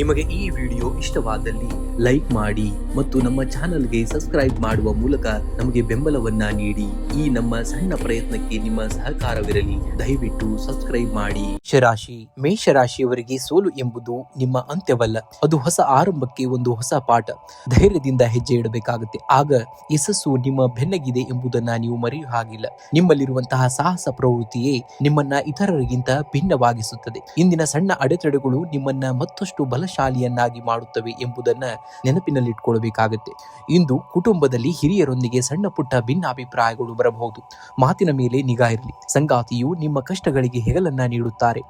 ನಿಮಗೆ ಈ ವಿಡಿಯೋ ಇಷ್ಟವಾದಲ್ಲಿ ಲೈಕ್ ಮಾಡಿ ಮತ್ತು ನಮ್ಮ ಚಾನೆಲ್ಗೆ ಸಬ್ಸ್ಕ್ರೈಬ್ ಮಾಡುವ ಮೂಲಕ ನಮಗೆ ಬೆಂಬಲವನ್ನ ನೀಡಿ. ಈ ನಮ್ಮ ಸಣ್ಣ ಪ್ರಯತ್ನಕ್ಕೆ ನಿಮ್ಮ ಸಹಕಾರವಿರಲಿ. ದಯವಿಟ್ಟು ಸಬ್ಸ್ಕ್ರೈಬ್ ಮಾಡಿ. ಮೇಷರಾಶಿ. ಮೇಷರಾಶಿಯವರಿಗೆ ಸೋಲು ಎಂಬುದು ನಿಮ್ಮ ಅಂತ್ಯವಲ್ಲ, ಅದು ಹೊಸ ಆರಂಭಕ್ಕೆ ಒಂದು ಹೊಸ ಪಾಠ. ಧೈರ್ಯದಿಂದ ಹೆಜ್ಜೆ ಇಡಬೇಕಾಗುತ್ತೆ, ಆಗ ಯಶಸ್ಸು ನಿಮ್ಮ ಬೆನ್ನಗಿದೆ ಎಂಬುದನ್ನ ನೀವು ಮರೆಯುವ ಹಾಗಿಲ್ಲ. ನಿಮ್ಮಲ್ಲಿರುವಂತಹ ಸಾಹಸ ಪ್ರವೃತ್ತಿಯೇ ನಿಮ್ಮನ್ನ ಇತರರಿಗಿಂತ ಭಿನ್ನವಾಗಿಸುತ್ತದೆ. ಇಂದಿನ ಸಣ್ಣ ಅಡೆತಡೆಗಳು ನಿಮ್ಮನ್ನ ಮತ್ತಷ್ಟು ಬಲಶಾಲಿಯನ್ನಾಗಿ ಮಾಡುತ್ತವೆ ಎಂಬುದನ್ನ ನೆನಪಿನಲ್ಲಿಟ್ಕೊಳ್ಬೇಕಾಗುತ್ತೆ. ಇಂದು ಕುಟುಂಬದಲ್ಲಿ ಹಿರಿಯರೊಂದಿಗೆ ಸಣ್ಣ ಪುಟ್ಟ ಭಿನ್ನಾಭಿಪ್ರಾಯಗಳು ಬರಬಹುದು. ಮಾತಿನ ಮೇಲೆ ನಿಗಾ ಇರಲಿ. ಸಂಗಾತಿಯು ನಿಮ್ಮ ಕಷ್ಟಗಳಿಗೆ ಹೆಗಲನ್ನ ನೀಡುತ್ತಾರೆ.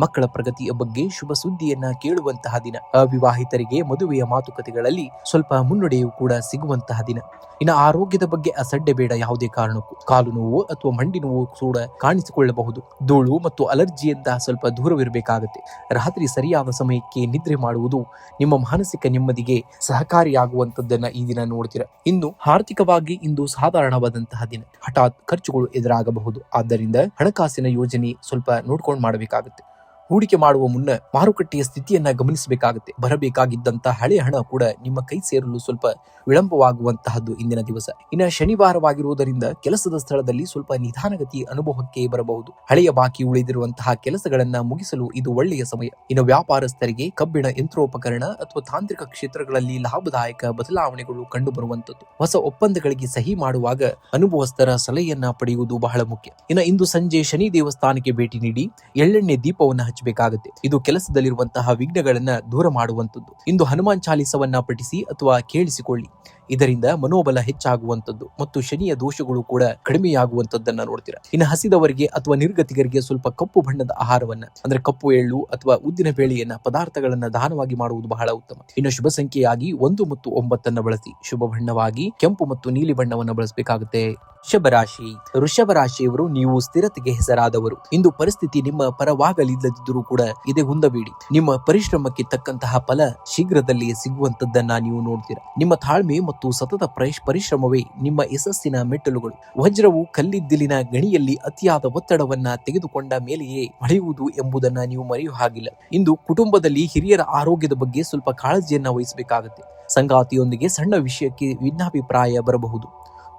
ಮಕ್ಕಳ ಪ್ರಗತಿಯ ಬಗ್ಗೆ ಶುಭ ಸುದ್ದಿಯನ್ನ ಕೇಳುವಂತಹ ದಿನ. ಅವಿವಾಹಿತರಿಗೆ ಮದುವೆಯ ಮಾತುಕತೆಗಳಲ್ಲಿ ಸ್ವಲ್ಪ ಮುನ್ನಡೆಯೂ ಕೂಡ ಸಿಗುವಂತಹ ದಿನ. ಇನ್ನು ಆರೋಗ್ಯದ ಬಗ್ಗೆ ಅಸಡ್ಡೆ ಬೇಡ. ಯಾವುದೇ ಕಾರಣಕ್ಕೂ ಕಾಲು ನೋವು ಅಥವಾ ಮಂಡಿ ನೋವು ಕೂಡ ಕಾಣಿಸಿಕೊಳ್ಳಬಹುದು. ಧೂಳು ಮತ್ತು ಅಲರ್ಜಿಯಿಂದ ಸ್ವಲ್ಪ ದೂರವಿರಬೇಕಾಗುತ್ತೆ. ರಾತ್ರಿ ಸರಿಯಾದ ಸಮಯಕ್ಕೆ ನಿದ್ರೆ ಮಾಡುವುದು ನಿಮ್ಮ ಮಾನಸಿಕ ನೆಮ್ಮದಿಗೆ ಸಹಕಾರಿಯಾಗುವಂತದ್ದನ್ನ ಈ ದಿನ ನೋಡ್ತೀರಾ. ಇನ್ನು ಆರ್ಥಿಕವಾಗಿ ಇಂದು ಸಾಧಾರಣವಾದಂತಹ ದಿನ. ಹಠಾತ್ ಖರ್ಚುಗಳು ಎದುರಾಗಬಹುದು. ಆದ್ದರಿಂದ ಹಣಕಾಸಿನ ಯೋಜನೆ ಸ್ವಲ್ಪ ನೋಡ್ಕೊಂಡು ಮಾಡಬೇಕಾಗುತ್ತೆ. ಹೂಡಿಕೆ ಮಾಡುವ ಮುನ್ನ ಮಾರುಕಟ್ಟೆಯ ಸ್ಥಿತಿಯನ್ನ ಗಮನಿಸಬೇಕಾಗುತ್ತೆ. ಬರಬೇಕಾಗಿದ್ದಂತ ಹಳೆಯ ಹಣ ಕೂಡ ನಿಮ್ಮ ಕೈ ಸೇರಲು ಸ್ವಲ್ಪ ವಿಳಂಬವಾಗುವಂತಹದ್ದು ಇಂದಿನ ದಿವಸ. ಇನ್ನು ಶನಿವಾರವಾಗಿರುವುದರಿಂದ ಕೆಲಸದ ಸ್ಥಳದಲ್ಲಿ ಸ್ವಲ್ಪ ನಿಧಾನಗತಿ ಅನುಭವಕ್ಕೆ ಬರಬಹುದು. ಹಳೆಯ ಬಾಕಿ ಉಳಿದಿರುವಂತಹ ಕೆಲಸಗಳನ್ನ ಮುಗಿಸಲು ಇದು ಒಳ್ಳೆಯ ಸಮಯ. ಇನ್ನು ವ್ಯಾಪಾರಸ್ಥರಿಗೆ ಕಬ್ಬಿಣ, ಯಂತ್ರೋಪಕರಣ ಅಥವಾ ತಾಂತ್ರಿಕ ಕ್ಷೇತ್ರಗಳಲ್ಲಿ ಲಾಭದಾಯಕ ಬದಲಾವಣೆಗಳು ಕಂಡು ಬರುವಂತದ್ದು. ಹೊಸ ಒಪ್ಪಂದಗಳಿಗೆ ಸಹಿ ಮಾಡುವಾಗ ಅನುಭವಸ್ಥರ ಸಲಹೆಯನ್ನ ಪಡೆಯುವುದು ಬಹಳ ಮುಖ್ಯ. ಇನ್ನು ಇಂದು ಸಂಜೆ ಶನಿ ದೇವಸ್ಥಾನಕ್ಕೆ ಭೇಟಿ ನೀಡಿ ಎಳ್ಳೆಣ್ಣೆ ದೀಪವನ್ನು ಹಚ್ಚಬೇಕಾಗುತ್ತೆ. ಇದು ಕೆಲಸದಲ್ಲಿರುವಂತಹ ವಿಘ್ನಗಳನ್ನ ದೂರ ಮಾಡುವಂತದ್ದು. ಇಂದು ಹನುಮಾನ್ ಚಾಲಿಸವನ್ನ ಪಠಿಸಿ ಅಥವಾ ಕೇಳಿಸಿಕೊಳ್ಳಿ. ಇದರಿಂದ ಮನೋಬಲ ಹೆಚ್ಚಾಗುವಂತದ್ದು ಮತ್ತು ಶನಿಯ ದೋಷಗಳು ಕೂಡ ಕಡಿಮೆಯಾಗುವಂತದ್ದನ್ನ ನೋಡ್ತೀರಾ. ಇನ್ನು ಹಸಿದವರಿಗೆ ಅಥವಾ ನಿರ್ಗತಿಗರಿಗೆ ಸ್ವಲ್ಪ ಕಪ್ಪು ಬಣ್ಣದ ಆಹಾರವನ್ನ, ಅಂದ್ರೆ ಕಪ್ಪು ಎಳ್ಳು ಅಥವಾ ಉದ್ದಿನ ಬೇಳೆಯನ್ನ, ಪದಾರ್ಥಗಳನ್ನ ದಾನವಾಗಿ ಮಾಡುವುದು ಬಹಳ ಉತ್ತಮ. ಇನ್ನು ಶುಭ ಸಂಖ್ಯೆಯಾಗಿ 1 ಮತ್ತು 9 ಬಳಸಿ. ಶುಭ ಬಣ್ಣವಾಗಿ ಕೆಂಪು ಮತ್ತು ನೀಲಿ ಬಣ್ಣವನ್ನ ಬಳಸಬೇಕಾಗುತ್ತೆ. ವೃಷಭರಾಶಿ. ವೃಷಭ ರಾಶಿಯವರು ನೀವು ಸ್ಥಿರತೆಗೆ ಹೆಸರಾದವರು. ಇಂದು ಪರಿಸ್ಥಿತಿ ನಿಮ್ಮ ಪರವಾಗಲಿಲ್ಲದಿದ್ದರೂ ಕೂಡ ಎದೆಗುಂದಬೇಡಿ. ನಿಮ್ಮ ಪರಿಶ್ರಮಕ್ಕೆ ತಕ್ಕಂತಹ ಫಲ ಶೀಘ್ರದಲ್ಲಿ ಸಿಗುವಂತದ್ದನ್ನ ನೀವು ನೋಡ್ತೀರಾ. ನಿಮ್ಮ ತಾಳ್ಮೆ ಮತ್ತು ಸತತ ಪರಿಶ್ರಮವೇ ನಿಮ್ಮ ಯಶಸ್ಸಿನ ಮೆಟ್ಟಲುಗಳು. ವಜ್ರವು ಕಲ್ಲಿದ್ದಿಲಿನ ಗಣಿಯಲ್ಲಿ ಅತಿಯಾದ ಒತ್ತಡವನ್ನ ತೆಗೆದುಕೊಂಡ ಮೇಲೆಯೇ ಹೊಳೆಯುವುದು ಎಂಬುದನ್ನ ನೀವು ಮರೆಯುವ ಹಾಗಿಲ್ಲ. ಇಂದು ಕುಟುಂಬದಲ್ಲಿ ಹಿರಿಯರ ಆರೋಗ್ಯದ ಬಗ್ಗೆ ಸ್ವಲ್ಪ ಕಾಳಜಿಯನ್ನ ವಹಿಸಬೇಕಾಗುತ್ತೆ. ಸಂಗಾತಿಯೊಂದಿಗೆ ಸಣ್ಣ ವಿಷಯಕ್ಕೆ ಭಿನ್ನಾಭಿಪ್ರಾಯ ಬರಬಹುದು.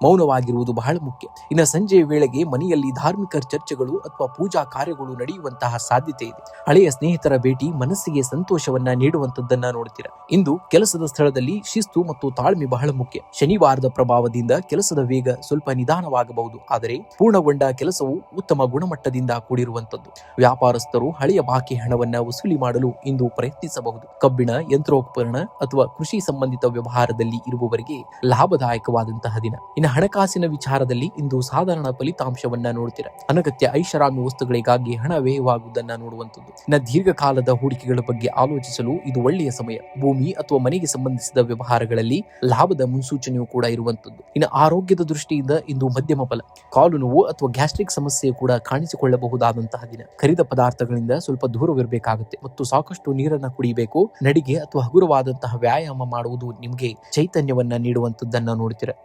ಮೌನವಾಗಿರುವುದು ಬಹಳ ಮುಖ್ಯ. ಇನ್ನು ಸಂಜೆಯ ವೇಳೆಗೆ ಮನೆಯಲ್ಲಿ ಧಾರ್ಮಿಕ ಚರ್ಚೆಗಳು ಅಥವಾ ಪೂಜಾ ಕಾರ್ಯಗಳು ನಡೆಯುವಂತಹ ಸಾಧ್ಯತೆ ಇದೆ. ಹಳೆಯ ಸ್ನೇಹಿತರ ಭೇಟಿ ಮನಸ್ಸಿಗೆ ಸಂತೋಷವನ್ನ ನೀಡುವಂತದ್ದನ್ನ ನೋಡ್ತೀರಾ. ಇಂದು ಕೆಲಸದ ಸ್ಥಳದಲ್ಲಿ ಶಿಸ್ತು ಮತ್ತು ತಾಳ್ಮೆ ಬಹಳ ಮುಖ್ಯ. ಶನಿವಾರದ ಪ್ರಭಾವದಿಂದ ಕೆಲಸದ ವೇಗ ಸ್ವಲ್ಪ ನಿಧಾನವಾಗಬಹುದು, ಆದರೆ ಪೂರ್ಣಗೊಂಡ ಕೆಲಸವು ಉತ್ತಮ ಗುಣಮಟ್ಟದಿಂದ ಕೂಡಿರುವಂತದ್ದು. ವ್ಯಾಪಾರಸ್ಥರು ಹಳೆಯ ಬಾಕಿ ಹಣವನ್ನ ವಸೂಲಿ ಮಾಡಲು ಇಂದು ಪ್ರಯತ್ನಿಸಬಹುದು. ಕಬ್ಬಿಣ, ಯಂತ್ರೋಪಕರಣ ಅಥವಾ ಕೃಷಿ ಸಂಬಂಧಿತ ವ್ಯವಹಾರದಲ್ಲಿ ಇರುವವರಿಗೆ ಲಾಭದಾಯಕವಾದಂತಹ ದಿನ. ಇನ್ನು ಹಣಕಾಸಿನ ವಿಚಾರದಲ್ಲಿ ಇಂದು ಸಾಧಾರಣ ಫಲಿತಾಂಶವನ್ನ ನೋಡ್ತೀರಾ. ಅನಗತ್ಯ ಐಷಾರಾಮಿ ವಸ್ತುಗಳಿಗಾಗಿ ಹಣ ವ್ಯಯವಾಗುವುದನ್ನ ನೋಡುವಂಥದ್ದು. ಇನ್ನು ದೀರ್ಘಕಾಲದ ಹೂಡಿಕೆಗಳ ಬಗ್ಗೆ ಆಲೋಚಿಸಲು ಇದು ಒಳ್ಳೆಯ ಸಮಯ. ಭೂಮಿ ಅಥವಾ ಮನೆಗೆ ಸಂಬಂಧಿಸಿದ ವ್ಯವಹಾರಗಳಲ್ಲಿ ಲಾಭದ ಮುನ್ಸೂಚನೆಯೂ ಕೂಡ ಇರುವಂತದ್ದು. ಇನ್ನು ಆರೋಗ್ಯದ ದೃಷ್ಟಿಯಿಂದ ಇಂದು ಮಧ್ಯಮ ಫಲ. ಕಾಲು ನೋವು ಅಥವಾ ಗ್ಯಾಸ್ಟ್ರಿಕ್ ಸಮಸ್ಯೆ ಕೂಡ ಕಾಣಿಸಿಕೊಳ್ಳಬಹುದಾದಂತಹ ದಿನ. ಕರಿದ ಪದಾರ್ಥಗಳಿಂದ ಸ್ವಲ್ಪ ದೂರವಿರಬೇಕಾಗುತ್ತೆ ಮತ್ತು ಸಾಕಷ್ಟು ನೀರನ್ನ ಕುಡಿಯಬೇಕು. ನಡಿಗೆ ಅಥವಾ ಹಗುರವಾದಂತಹ ವ್ಯಾಯಾಮ ಮಾಡುವುದು ನಿಮಗೆ ಚೈತನ್ಯವನ್ನ ನೀಡುವಂತದ್ದನ್ನ ನೋಡ್ತೀರಾ.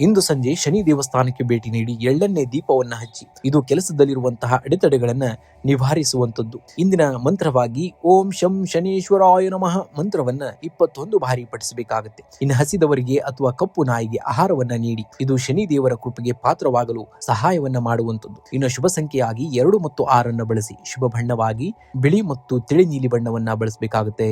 ಇಂದು ಸಂಜೆ ಶನಿ ದೇವಸ್ಥಾನಕ್ಕೆ ಭೇಟಿ ನೀಡಿ ಎಳ್ಳೆಣ್ಣೆ ದೀಪವನ್ನ ಹಚ್ಚಿ. ಇದು ಕೆಲಸದಲ್ಲಿರುವಂತಹ ಅಡೆತಡೆಗಳನ್ನ ನಿವಾರಿಸುವಂತದ್ದು. ಇಂದಿನ ಮಂತ್ರವಾಗಿ ಓಂ ಶಂ ಶನೇಶ್ವರಾಯ ನಮಃ ಮಂತ್ರವನ್ನ 21 ಬಾರಿ ಪಠಿಸಬೇಕಾಗುತ್ತೆ. ಇನ್ನು ಹಸಿದವರಿಗೆ ಅಥವಾ ಕಪ್ಪು ನಾಯಿಗೆ ಆಹಾರವನ್ನ ನೀಡಿ. ಇದು ಶನಿ ದೇವರ ಕೃಪೆಗೆ ಪಾತ್ರವಾಗಲು ಸಹಾಯವನ್ನ ಮಾಡುವಂತದ್ದು. ಇನ್ನು ಶುಭ ಸಂಖ್ಯೆಯಾಗಿ 2 ಮತ್ತು 6 ಬಳಸಿ. ಶುಭ ಬಣ್ಣವಾಗಿ ಬಿಳಿ ಮತ್ತು ತಿಳಿ ನೀಲಿ ಬಣ್ಣವನ್ನ ಬಳಸಬೇಕಾಗುತ್ತೆ.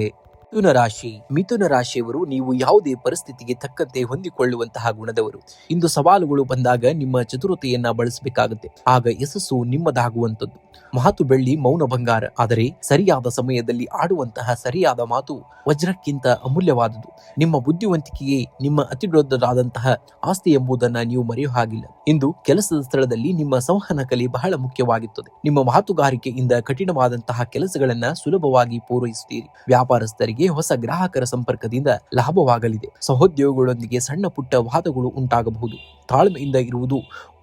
ಮಿಥುನ ರಾಶಿ. ಮಿಥುನ ರಾಶಿಯವರು ನೀವು ಯಾವುದೇ ಪರಿಸ್ಥಿತಿಗೆ ತಕ್ಕಂತೆ ಹೊಂದಿಕೊಳ್ಳುವಂತಹ ಗುಣದವರು. ಇಂದು ಸವಾಲುಗಳು ಬಂದಾಗ ನಿಮ್ಮ ಚತುರತೆಯನ್ನ ಬಳಸಬೇಕಾಗುತ್ತೆ. ಆಗ ಯಶಸ್ಸು ನಿಮ್ಮದಾಗುವಂಥದ್ದು. ಮಾತು ಬೆಳ್ಳಿ, ಮೌನ ಬಂಗಾರ. ಆದರೆ ಸರಿಯಾದ ಸಮಯದಲ್ಲಿ ಆಡುವಂತಹ ಸರಿಯಾದ ಮಾತು ವಜ್ರಕ್ಕಿಂತ ಅಮೂಲ್ಯವಾದುದು. ನಿಮ್ಮ ಬುದ್ಧಿವಂತಿಕೆಯೇ ನಿಮ್ಮ ಅತಿ ದೊಡ್ಡದಾದಂತಹ ಆಸ್ತಿ ಎಂಬುದನ್ನ ನೀವು ಮರೆಯುವ ಹಾಗಿಲ್ಲ. ಇಂದು ಕೆಲಸದ ಸ್ಥಳದಲ್ಲಿ ನಿಮ್ಮ ಸಂವಹನ ಕಲೆ ಬಹಳ ಮುಖ್ಯವಾಗುತ್ತದೆ. ನಿಮ್ಮ ಮಾತುಗಾರಿಕೆಯಿಂದ ಕಠಿಣವಾದಂತಹ ಕೆಲಸಗಳನ್ನ ಸುಲಭವಾಗಿ ಪೂರೈಸುತ್ತೀರಿ. ವ್ಯಾಪಾರಸ್ಥರಿಗೆ ಹೊಸ ಗ್ರಾಹಕರ ಸಂಪರ್ಕದಿಂದ ಲಾಭವಾಗಲಿದೆ. ಸಹೋದ್ಯೋಗಿಗಳೊಂದಿಗೆ ಸಣ್ಣ ಪುಟ್ಟ ವಾದಗಳು ಉಂಟಾಗಬಹುದು. ತಾಳ್ಮೆಯಿಂದ ಇರುವುದು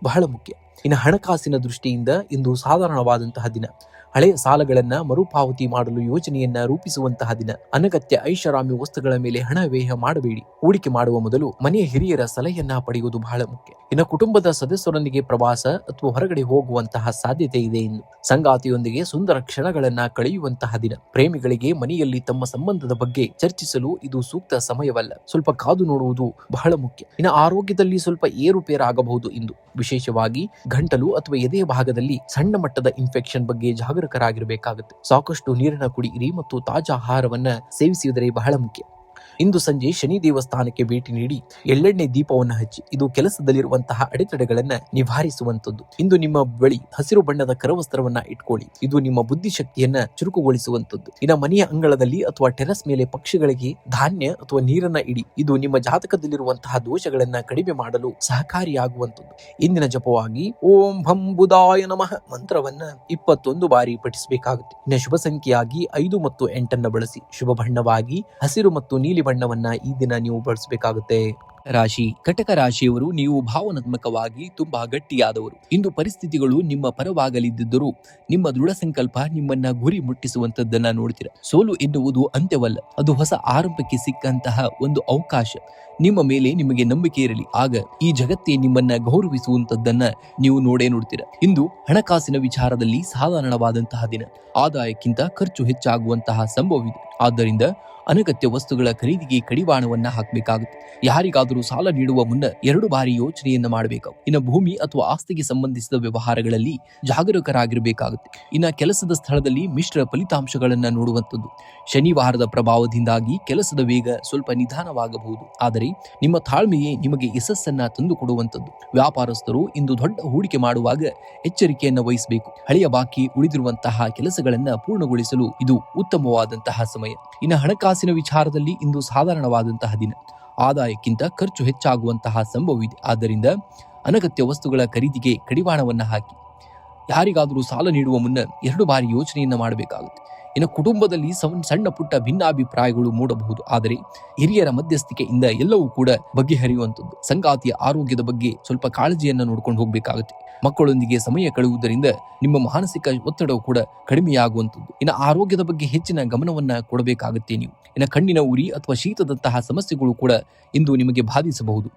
ಬಹಳ ಮುಖ್ಯ. ಇನ್ನು ಹಣಕಾಸಿನ ದೃಷ್ಟಿಯಿಂದ ಇಂದು ಸಾಧಾರಣವಾದಂತಹ ದಿನ. ಹಳೆಯ ಸಾಲಗಳನ್ನ ಮರುಪಾವತಿ ಮಾಡಲು ಯೋಜನೆಯನ್ನ ರೂಪಿಸುವಂತಹ ದಿನ. ಅನಗತ್ಯ ಐಷಾರಾಮಿ ವಸ್ತುಗಳ ಮೇಲೆ ಹಣ ವ್ಯಯ ಮಾಡಬೇಡಿ. ಹೂಡಿಕೆ ಮಾಡುವ ಮೊದಲು ಮನೆಯ ಹಿರಿಯರ ಸಲಹೆಯನ್ನ ಪಡೆಯುವುದು ಬಹಳ ಮುಖ್ಯ. ಇನ್ನು ಕುಟುಂಬದ ಸದಸ್ಯರೊಂದಿಗೆ ಪ್ರವಾಸ ಅಥವಾ ಹೊರಗಡೆ ಹೋಗುವಂತಹ ಸಾಧ್ಯತೆ ಇದೆ. ಇನ್ನು ಸಂಗಾತಿಯೊಂದಿಗೆ ಸುಂದರ ಕ್ಷಣಗಳನ್ನ ಕಳೆಯುವಂತಹ ದಿನ. ಪ್ರೇಮಿಗಳಿಗೆ ಮನೆಯಲ್ಲಿ ತಮ್ಮ ಸಂಬಂಧದ ಬಗ್ಗೆ ಚರ್ಚಿಸಲು ಇದು ಸೂಕ್ತ ಸಮಯವಲ್ಲ. ಸ್ವಲ್ಪ ಕಾದು ನೋಡುವುದು ಬಹಳ ಮುಖ್ಯ. ಇನ್ನು ಆರೋಗ್ಯದಲ್ಲಿ ಸ್ವಲ್ಪ ಏರುಪೇರಾಗಬಹುದು ಇಂದು. ವಿಶೇಷವಾಗಿ ಗಂಟಲು ಅಥವಾ ಎದೆಯ ಭಾಗದಲ್ಲಿ ಸಣ್ಣ ಮಟ್ಟದ ಇನ್ಫೆಕ್ಷನ್ ಬಗ್ಗೆ ಜಾಗರೂಕರಾಗಿರಬೇಕಾಗುತ್ತೆ. ಸಾಕಷ್ಟು ನೀರನ್ನ ಕುಡಿಯಿರಿ ಮತ್ತು ತಾಜಾ ಆಹಾರವನ್ನ ಸೇವಿಸುವುದರೆ ಬಹಳ ಮುಖ್ಯ. ಇಂದು ಸಂಜೆ ಶನಿ ದೇವಸ್ಥಾನಕ್ಕೆ ಭೇಟಿ ನೀಡಿ ಎಳ್ಳೆಣ್ಣೆ ದೀಪವನ್ನು ಹಚ್ಚಿ. ಇದು ಕೆಲಸದಲ್ಲಿರುವಂತಹ ಅಡೆತಡೆಗಳನ್ನ ನಿವಾರಿಸುವಂತದ್ದು. ಇಂದು ನಿಮ್ಮ ಬಳಿ ಹಸಿರು ಬಣ್ಣದ ಕರವಸ್ತ್ರವನ್ನ ಇಟ್ಕೊಳ್ಳಿ. ಇದು ನಿಮ್ಮ ಬುದ್ಧಿಶಕ್ತಿಯನ್ನ ಚುರುಕುಗೊಳಿಸುವಂತದ್ದು. ಇನ್ನು ಮನೆಯ ಅಂಗಳದಲ್ಲಿ ಅಥವಾ ಟೆರೆಸ್ ಮೇಲೆ ಪಕ್ಷಿಗಳಿಗೆ ಧಾನ್ಯ ಅಥವಾ ನೀರನ್ನ ಇಡಿ. ಇದು ನಿಮ್ಮ ಜಾತಕದಲ್ಲಿರುವಂತಹ ದೋಷಗಳನ್ನ ಕಡಿಮೆ ಮಾಡಲು ಸಹಕಾರಿಯಾಗುವಂತದ್ದು. ಇಂದಿನ ಜಪವಾಗಿ ಓಂ ಭಂ ಬುಧಾಯ ನಮಃ ಮಂತ್ರವನ್ನ 21 ಬಾರಿ ಪಠಿಸಬೇಕಾಗುತ್ತೆ. ಇನ್ನು ಶುಭ ಸಂಖ್ಯೆಯಾಗಿ 5 ಮತ್ತು 8 ಬಳಸಿ. ಶುಭ ಬಣ್ಣವಾಗಿ ಹಸಿರು ಮತ್ತು ನೀಲಿ ಬಣ್ಣವನ್ನ ಈ ದಿನ ನೀವು ಬಳಸಬೇಕಾಗುತ್ತೆ. ರಾಶಿ ಕಟಕ ರಾಶಿಯವರು, ನೀವು ಭಾವನಾತ್ಮಕವಾಗಿ ತುಂಬಾ ಗಟ್ಟಿಯಾದವರು. ಇಂದು ಪರಿಸ್ಥಿತಿಗಳು ನಿಮ್ಮ ಪರವಾಗಲಿದ್ದರೂ ನಿಮ್ಮ ದೃಢ ಸಂಕಲ್ಪ ನಿಮ್ಮನ್ನ ಗುರಿ ಮುಟ್ಟಿಸುವಂತದ್ದನ್ನ ನೋಡ್ತೀರಾ. ಸೋಲು ಎನ್ನುವುದು ಅಂತ್ಯವಲ್ಲ, ಅದು ಹೊಸ ಆರಂಭಕ್ಕೆ ಸಿಕ್ಕಂತಹ ಒಂದು ಅವಕಾಶ. ನಿಮ್ಮ ಮೇಲೆ ನಿಮಗೆ ನಂಬಿಕೆ ಇರಲಿ, ಆಗ ಈ ಜಗತ್ತೇ ನಿಮ್ಮನ್ನ ಗೌರವಿಸುವಂತದ್ದನ್ನ ನೀವು ನೋಡ್ತೀರಾ. ಇಂದು ಹಣಕಾಸಿನ ವಿಚಾರದಲ್ಲಿ ಸಾಧಾರಣವಾದಂತಹ ದಿನ. ಆದಾಯಕ್ಕಿಂತ ಖರ್ಚು ಹೆಚ್ಚಾಗುವಂತಹ ಸಂಭವವಿದೆ. ಆದ್ದರಿಂದ ಅನಗತ್ಯ ವಸ್ತುಗಳ ಖರೀದಿಗೆ ಕಡಿವಾಣವನ್ನ ಹಾಕಬೇಕಾಗುತ್ತೆ. ಯಾರಿಗಾದರೂ ಸಾಲ ನೀಡುವ ಮುನ್ನ 2 ಬಾರಿ ಯೋಚನೆಯನ್ನ ಮಾಡಬೇಕು. ಇನ್ನು ಭೂಮಿ ಅಥವಾ ಆಸ್ತಿಗೆ ಸಂಬಂಧಿಸಿದ ವ್ಯವಹಾರಗಳಲ್ಲಿ ಜಾಗರೂಕರಾಗಿರಬೇಕಾಗುತ್ತೆ. ಇನ್ನು ಕೆಲಸದ ಸ್ಥಳದಲ್ಲಿ ಮಿಶ್ರ ಫಲಿತಾಂಶಗಳನ್ನ ನೋಡುವಂಥದ್ದು. ಶನಿವಾರದ ಪ್ರಭಾವದಿಂದಾಗಿ ಕೆಲಸದ ವೇಗ ಸ್ವಲ್ಪ ನಿಧಾನವಾಗಬಹುದು, ಆದರೆ ನಿಮ್ಮ ತಾಳ್ಮೆಯೇ ನಿಮಗೆ ಯಶಸ್ಸನ್ನ ತಂದುಕೊಡುವಂಥದ್ದು. ವ್ಯಾಪಾರಸ್ಥರು ಇಂದು ದೊಡ್ಡ ಹೂಡಿಕೆ ಮಾಡುವಾಗ ಎಚ್ಚರಿಕೆಯನ್ನ ವಹಿಸಬೇಕು. ಹಳೆಯ ಬಾಕಿ ಉಳಿದಿರುವಂತಹ ಕೆಲಸಗಳನ್ನ ಪೂರ್ಣಗೊಳಿಸಲು ಇದು ಉತ್ತಮವಾದಂತಹ ಸಮಯ. ಇನ್ನು ಹಣಕಾಸಿನ ವಿಚಾರದಲ್ಲಿ ಇಂದು ಸಾಧಾರಣವಾದಂತಹ ದಿನ. ಆದಾಯಕ್ಕಿಂತ ಖರ್ಚು ಹೆಚ್ಚಾಗುವಂತಹ ಸಂಭವವಿದೆ. ಆದ್ದರಿಂದ ಅನಗತ್ಯ ವಸ್ತುಗಳ ಖರೀದಿಗೆ ಕಡಿವಾಣವನ್ನ ಹಾಕಿ. ಯಾರಿಗಾದರೂ ಸಾಲ ನೀಡುವ ಮುನ್ನ 2 ಬಾರಿ ಯೋಚನೆಯನ್ನ ಮಾಡಬೇಕಾಗುತ್ತೆ. ಇನ್ನು ಕುಟುಂಬದಲ್ಲಿ ಸಣ್ಣ ಪುಟ್ಟ ಭಿನ್ನಾಭಿಪ್ರಾಯಗಳು ಮೂಡಬಹುದು, ಆದರೆ ಹಿರಿಯರ ಮಧ್ಯಸ್ಥಿಕೆಯಿಂದ ಎಲ್ಲವೂ ಕೂಡ ಬಗೆಹರಿಯುವಂಥದ್ದು. ಸಂಗಾತಿಯ ಆರೋಗ್ಯದ ಬಗ್ಗೆ ಸ್ವಲ್ಪ ಕಾಳಜಿಯನ್ನ ನೋಡ್ಕೊಂಡು ಹೋಗ್ಬೇಕಾಗುತ್ತೆ. ಮಕ್ಕಳೊಂದಿಗೆ ಸಮಯ ಕಳೆಯುವುದರಿಂದ ನಿಮ್ಮ ಮಾನಸಿಕ ಒತ್ತಡವು ಕೂಡ ಕಡಿಮೆಯಾಗುವಂಥದ್ದು. ಇನ್ನು ಆರೋಗ್ಯದ ಬಗ್ಗೆ ಹೆಚ್ಚಿನ ಗಮನವನ್ನ ಕೊಡಬೇಕಾಗುತ್ತೆ ನೀವು. ಇನ್ನು ಕಣ್ಣಿನ ಉರಿ ಅಥವಾ ಶೀತದಂತಹ ಸಮಸ್ಯೆಗಳು ಕೂಡ ಇಂದು ನಿಮಗೆ ಬಾಧಿಸಬಹುದು.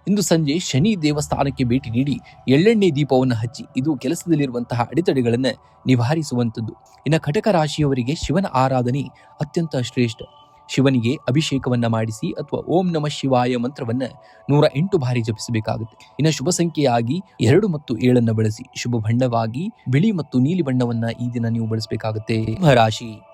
ಇಂದು ಸಂಜೆ ಶನಿ ದೇವಸ್ಥಾನಕ್ಕೆ ಭೇಟಿ ನೀಡಿ ಎಳ್ಳೆಣ್ಣೆ ದೀಪವನ್ನು ಹಚ್ಚಿ. ಇದು ಕೆಲಸದಲ್ಲಿರುವಂತಹ ಅಡೆತಡೆಗಳನ್ನು ನಿವಾರಿಸುವಂಥದ್ದು. ಇನ್ನು ಕಟಕ ರಾಶಿಯವರಿಗೆ ಶಿವನ ಆರಾಧನೆ ಅತ್ಯಂತ ಶ್ರೇಷ್ಠ. ಶಿವನಿಗೆ ಅಭಿಷೇಕವನ್ನ ಮಾಡಿಸಿ ಅಥವಾ ಓಂ ನಮಃ ಶಿವಾಯ ಮಂತ್ರವನ್ನ 108 ಬಾರಿ ಜಪಿಸಬೇಕಾಗುತ್ತೆ. ಇನ್ನು ಶುಭ ಸಂಖ್ಯೆಯಾಗಿ 2 ಮತ್ತು 7 ಬಳಸಿ. ಶುಭ ಬಣ್ಣವಾಗಿ ಬಿಳಿ ಮತ್ತು ನೀಲಿ ಬಣ್ಣವನ್ನ ಈ ದಿನ ನೀವು ಬಳಸಬೇಕಾಗುತ್ತೆ.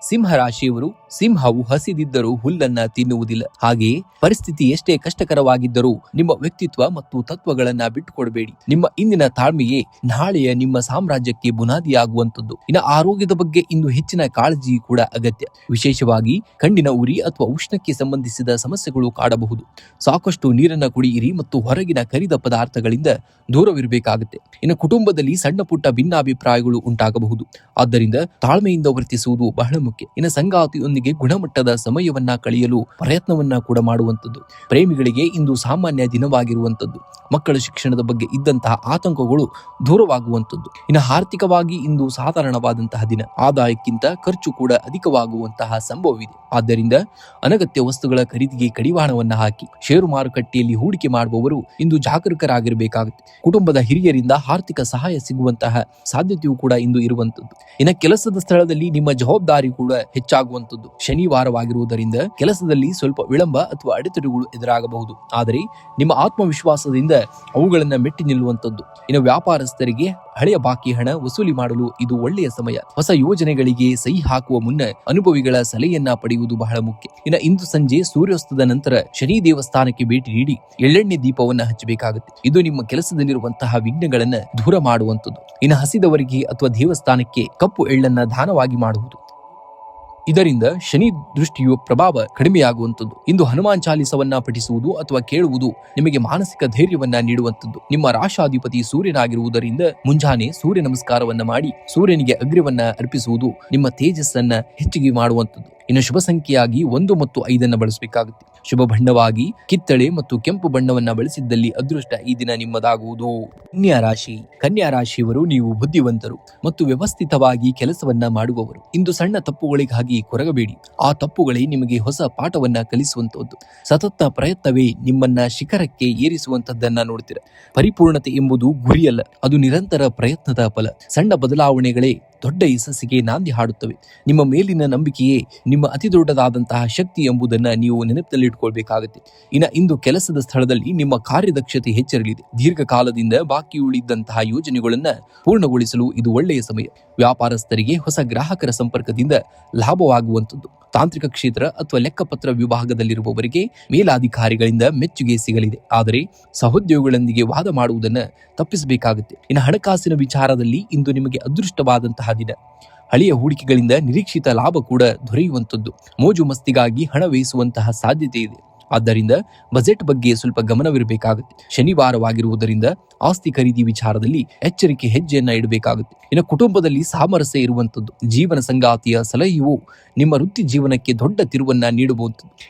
ಸಿಂಹ ರಾಶಿಯವರು, ಸಿಂಹವು ಹಸಿದಿದ್ದರೂ ಹುಲ್ಲನ್ನ ತಿನ್ನುವುದಿಲ್ಲ. ಹಾಗೆಯೇ ಪರಿಸ್ಥಿತಿ ಎಷ್ಟೇ ಕಷ್ಟಕರವಾಗಿದ್ದರೂ ನಿಮ್ಮ ವ್ಯಕ್ತಿತ್ವ ಮತ್ತು ತತ್ವಗಳನ್ನ ಬಿಟ್ಟುಕೊಡಬೇಡಿ. ನಿಮ್ಮ ಇಂದಿನ ತಾಳ್ಮೆಯೇ ನಾಳೆಯ ನಿಮ್ಮ ಸಾಮ್ರಾಜ್ಯಕ್ಕೆ ಬುನಾದಿಯಾಗುವಂಥದ್ದು. ಇನ್ನು ಆರೋಗ್ಯದ ಬಗ್ಗೆ ಇಂದು ಹೆಚ್ಚಿನ ಕಾಳಜಿ ಕೂಡ ಅಗತ್ಯ. ವಿಶೇಷವಾಗಿ ಕಣ್ಣಿನ ಉರಿ ಅಥವಾ ಉಷ್ಣಕ್ಕೆ ಸಂಬಂಧಿಸಿದ ಸಮಸ್ಯೆಗಳು ಕಾಡಬಹುದು. ಸಾಕಷ್ಟು ನೀರನ್ನ ಕುಡಿಯಿರಿ ಮತ್ತು ಹೊರಗಿನ ಕರಿದ ಪದಾರ್ಥಗಳಿಂದ ದೂರವಿರಬೇಕಾಗುತ್ತೆ. ಇನ್ನು ಕುಟುಂಬದಲ್ಲಿ ಸಣ್ಣ ಪುಟ್ಟ ಭಿನ್ನಾಭಿಪ್ರಾಯಗಳು ಉಂಟಾಗಬಹುದು. ಆದ್ದರಿಂದ ತಾಳ್ಮೆಯಿಂದ ವರ್ತಿಸುವುದು ಬಹಳ ಮುಖ್ಯ. ಇನ್ನು ಸಂಗಾತಿಯೊಂದಿಗೆ ಗುಣಮಟ್ಟದ ಸಮಯವನ್ನ ಕಳೆಯಲು ಪ್ರಯತ್ನವನ್ನ ಕೂಡ ಮಾಡುವಂಥದ್ದು. ಪ್ರೇಮಿಗಳಿಗೆ ಇಂದು ಸಾಮಾನ್ಯ ದಿನವಾಗಿರುವಂಥದ್ದು. ಮಕ್ಕಳ ಶಿಕ್ಷಣದ ಬಗ್ಗೆ ಇದ್ದಂತಹ ಆತಂಕಗಳು ದೂರವಾಗುವಂಥದ್ದು. ಇನ್ನು ಆರ್ಥಿಕವಾಗಿ ಇಂದು ಸಾಧಾರಣವಾದಂತಹ ದಿನ. ಆದಾಯಕ್ಕಿಂತ ಖರ್ಚು ಕೂಡ ಅಧಿಕವಾಗುವಂತಹ ಸಂಭವವಿದೆ. ಆದ್ದರಿಂದ ಅನಗತ್ಯ ವಸ್ತುಗಳ ಖರೀದಿಗೆ ಕಡಿವಾಣವನ್ನ ಹಾಕಿ. ಷೇರು ಮಾರುಕಟ್ಟೆಯಲ್ಲಿ ಹೂಡಿಕೆ ಮಾಡುವವರು ಇಂದು ಜಾಗರೂಕರಾಗಿರಬೇಕಾಗುತ್ತೆ. ಕುಟುಂಬದ ಹಿರಿಯರಿಂದ ಆರ್ಥಿಕ ಸಹಾಯ ಸಿಗುವಂತಹ ಸಾಧ್ಯತೆಯೂ ಕೂಡ ಇಂದು ಇರುವಂತದ್ದು. ಇನ್ನು ಕೆಲಸದ ಸ್ಥಳದಲ್ಲಿ ನಿಮ್ಮ ಜವಾಬ್ದಾರಿ ಕೂಡ ಹೆಚ್ಚಾಗುವಂತದ್ದು. ಶನಿವಾರವಾಗಿರುವುದರಿಂದ ಕೆಲಸದಲ್ಲಿ ಸ್ವಲ್ಪ ವಿಳಂಬ ಅಥವಾ ಅಡೆತಡೆಗಳು ಎದುರಾಗಬಹುದು, ಆದರೆ ನಿಮ್ಮ ಆತ್ಮವಿಶ್ವಾಸದಿಂದ ಅವುಗಳನ್ನ ಮೆಟ್ಟಿ ನಿಲ್ಲುವಂತದ್ದು. ಇನ್ನು ವ್ಯಾಪಾರಸ್ಥರಿಗೆ ಹಳೆಯ ಬಾಕಿ ಹಣ ವಸೂಲಿ ಮಾಡಲು ಇದು ಒಳ್ಳೆಯ ಸಮಯ. ಹೊಸ ಯೋಜನೆಗಳಿಗೆ ಸಹಿ ಹಾಕುವ ಮುನ್ನ ಅನುಭವಿಗಳ ಸಲಹೆಯನ್ನ ಪಡೆಯುವುದು ಬಹಳ ಮುಖ್ಯ. ಇನ್ನು ಇಂದು ಸಂಜೆ ಸೂರ್ಯಾಸ್ತದ ನಂತರ ಶನಿ ದೇವಸ್ಥಾನಕ್ಕೆ ಭೇಟಿ ನೀಡಿ ಎಳ್ಳೆಣ್ಣೆ ದೀಪವನ್ನ ಹಚ್ಚಬೇಕಾಗುತ್ತೆ. ಇದು ನಿಮ್ಮ ಕೆಲಸದಲ್ಲಿರುವಂತಹ ವಿಘ್ನಗಳನ್ನ ದೂರ ಮಾಡುವಂಥದ್ದು. ಇನ್ನು ಹಸಿದವರಿಗೆ ಅಥವಾ ದೇವಸ್ಥಾನಕ್ಕೆ ಕಪ್ಪು ಎಳ್ಳನ್ನ ದಾನವಾಗಿ ಮಾಡುವುದು. ಇದರಿಂದ ಶನಿ ದೃಷ್ಟಿಯು ಪ್ರಭಾವ ಕಡಿಮೆಯಾಗುವಂಥದ್ದು. ಇಂದು ಹನುಮಾನ್ ಚಾಲಿಸವನ್ನ ಪಠಿಸುವುದು ಅಥವಾ ಕೇಳುವುದು ನಿಮಗೆ ಮಾನಸಿಕ ಧೈರ್ಯವನ್ನ ನೀಡುವಂಥದ್ದು. ನಿಮ್ಮ ರಾಶಾಧಿಪತಿ ಸೂರ್ಯನಾಗಿರುವುದರಿಂದ ಮುಂಜಾನೆ ಸೂರ್ಯ ನಮಸ್ಕಾರವನ್ನ ಮಾಡಿ ಸೂರ್ಯನಿಗೆ ಅಗ್ರ್ಯವನ್ನ ಅರ್ಪಿಸುವುದು ನಿಮ್ಮ ತೇಜಸ್ಸನ್ನ ಹೆಚ್ಚಿಗೆ ಮಾಡುವಂಥದ್ದು. ಇನ್ನು ಶುಭ ಸಂಖ್ಯೆಯಾಗಿ 1 ಮತ್ತು 5 ಬಳಸಬೇಕಾಗುತ್ತೆ. ಶುಭ ಬಣ್ಣವಾಗಿ ಕಿತ್ತಳೆ ಮತ್ತು ಕೆಂಪು ಬಣ್ಣವನ್ನ ಬಳಸಿದ್ದಲ್ಲಿ ಅದೃಷ್ಟ ಈ ದಿನ ನಿಮ್ಮದಾಗುವುದು. ಕನ್ಯಾ ರಾಶಿಯವರು ನೀವು ಬುದ್ಧಿವಂತರು ಮತ್ತು ವ್ಯವಸ್ಥಿತವಾಗಿ ಕೆಲಸವನ್ನ ಮಾಡುವವರು. ಇಂದು ಸಣ್ಣ ತಪ್ಪುಗಳಿಗಾಗಿ ಕೊರಗಬೇಡಿ. ಆ ತಪ್ಪುಗಳೇ ನಿಮಗೆ ಹೊಸ ಪಾಠವನ್ನ ಕಲಿಸುವಂತದ್ದು. ಸತತ ಪ್ರಯತ್ನವೇ ನಿಮ್ಮನ್ನ ಶಿಖರಕ್ಕೆ ಏರಿಸುವಂತದ್ದನ್ನ ನೋಡ್ತೀರ. ಪರಿಪೂರ್ಣತೆ ಎಂಬುದು ಗುರಿಯಲ್ಲ, ಅದು ನಿರಂತರ ಪ್ರಯತ್ನದ ಫಲ. ಸಣ್ಣ ಬದಲಾವಣೆಗಳೇ ದೊಡ್ಡ ಯಶಸ್ಸಿಗೆ ನಾಂದಿ ಹಾಡುತ್ತವೆ. ನಿಮ್ಮ ಮೇಲಿನ ನಂಬಿಕೆಯೇ ನಿಮ್ಮ ಅತಿ ದೊಡ್ಡದಾದಂತಹ ಶಕ್ತಿ ಎಂಬುದನ್ನ ನೀವು ನೆನಪಿನಲ್ಲಿಟ್ಕೊಳ್ಬೇಕಾಗುತ್ತೆ. ಇಂದು ಕೆಲಸದ ಸ್ಥಳದಲ್ಲಿ ನಿಮ್ಮ ಕಾರ್ಯದಕ್ಷತೆ ಹೆಚ್ಚಿರಲಿದೆ. ದೀರ್ಘಕಾಲದಿಂದ ಬಾಕಿ ಉಳಿದಂತಹ ಯೋಜನೆಗಳನ್ನ ಪೂರ್ಣಗೊಳಿಸಲು ಇದು ಒಳ್ಳೆಯ ಸಮಯ. ವ್ಯಾಪಾರಸ್ಥರಿಗೆ ಹೊಸ ಗ್ರಾಹಕರ ಸಂಪರ್ಕದಿಂದ ಲಾಭವಾಗುವಂಥದ್ದು. ತಾಂತ್ರಿಕ ಕ್ಷೇತ್ರ ಅಥವಾ ಲೆಕ್ಕಪತ್ರ ವಿಭಾಗದಲ್ಲಿರುವವರಿಗೆ ಮೇಲಾಧಿಕಾರಿಗಳಿಂದ ಮೆಚ್ಚುಗೆ ಸಿಗಲಿದೆ. ಆದರೆ ಸಹೋದ್ಯೋಗಿಗಳೊಂದಿಗೆ ವಾದ ಮಾಡುವುದನ್ನು ತಪ್ಪಿಸಬೇಕಾಗುತ್ತೆ. ಹಣಕಾಸಿನ ವಿಚಾರದಲ್ಲಿ ಇಂದು ನಿಮಗೆ ಅದೃಷ್ಟವಾದಂತಹ ದಿನ. ಹಳೆಯ ಹೂಡಿಕೆಗಳಿಂದ ನಿರೀಕ್ಷಿತ ಲಾಭ ಕೂಡ ದೊರೆಯುವಂಥದ್ದು. ಮೋಜು ಮಸ್ತಿಗಾಗಿ ಹಣ ವ್ಯಯಿಸುವಂತಹ ಸಾಧ್ಯತೆ ಇದೆ. ಆದ್ದರಿಂದ ಬಜೆಟ್ ಬಗ್ಗೆ ಸ್ವಲ್ಪ ಗಮನವಿರಬೇಕಾಗುತ್ತೆ. ಶನಿವಾರವಾಗಿರುವುದರಿಂದ ಆಸ್ತಿ ಖರೀದಿ ವಿಚಾರದಲ್ಲಿ ಎಚ್ಚರಿಕೆ ಹೆಜ್ಜೆಯನ್ನ ಇಡಬೇಕಾಗುತ್ತೆ. ಕುಟುಂಬದಲ್ಲಿ ಸಾಮರಸ್ಯ ಇರುವಂಥದ್ದು. ಜೀವನ ಸಂಗಾತಿಯ ಸಲಹೆಯು ನಿಮ್ಮ ವೃತ್ತಿ ಜೀವನಕ್ಕೆ ದೊಡ್ಡ ತಿರುವನ್ನ ನೀಡಬಹುದು.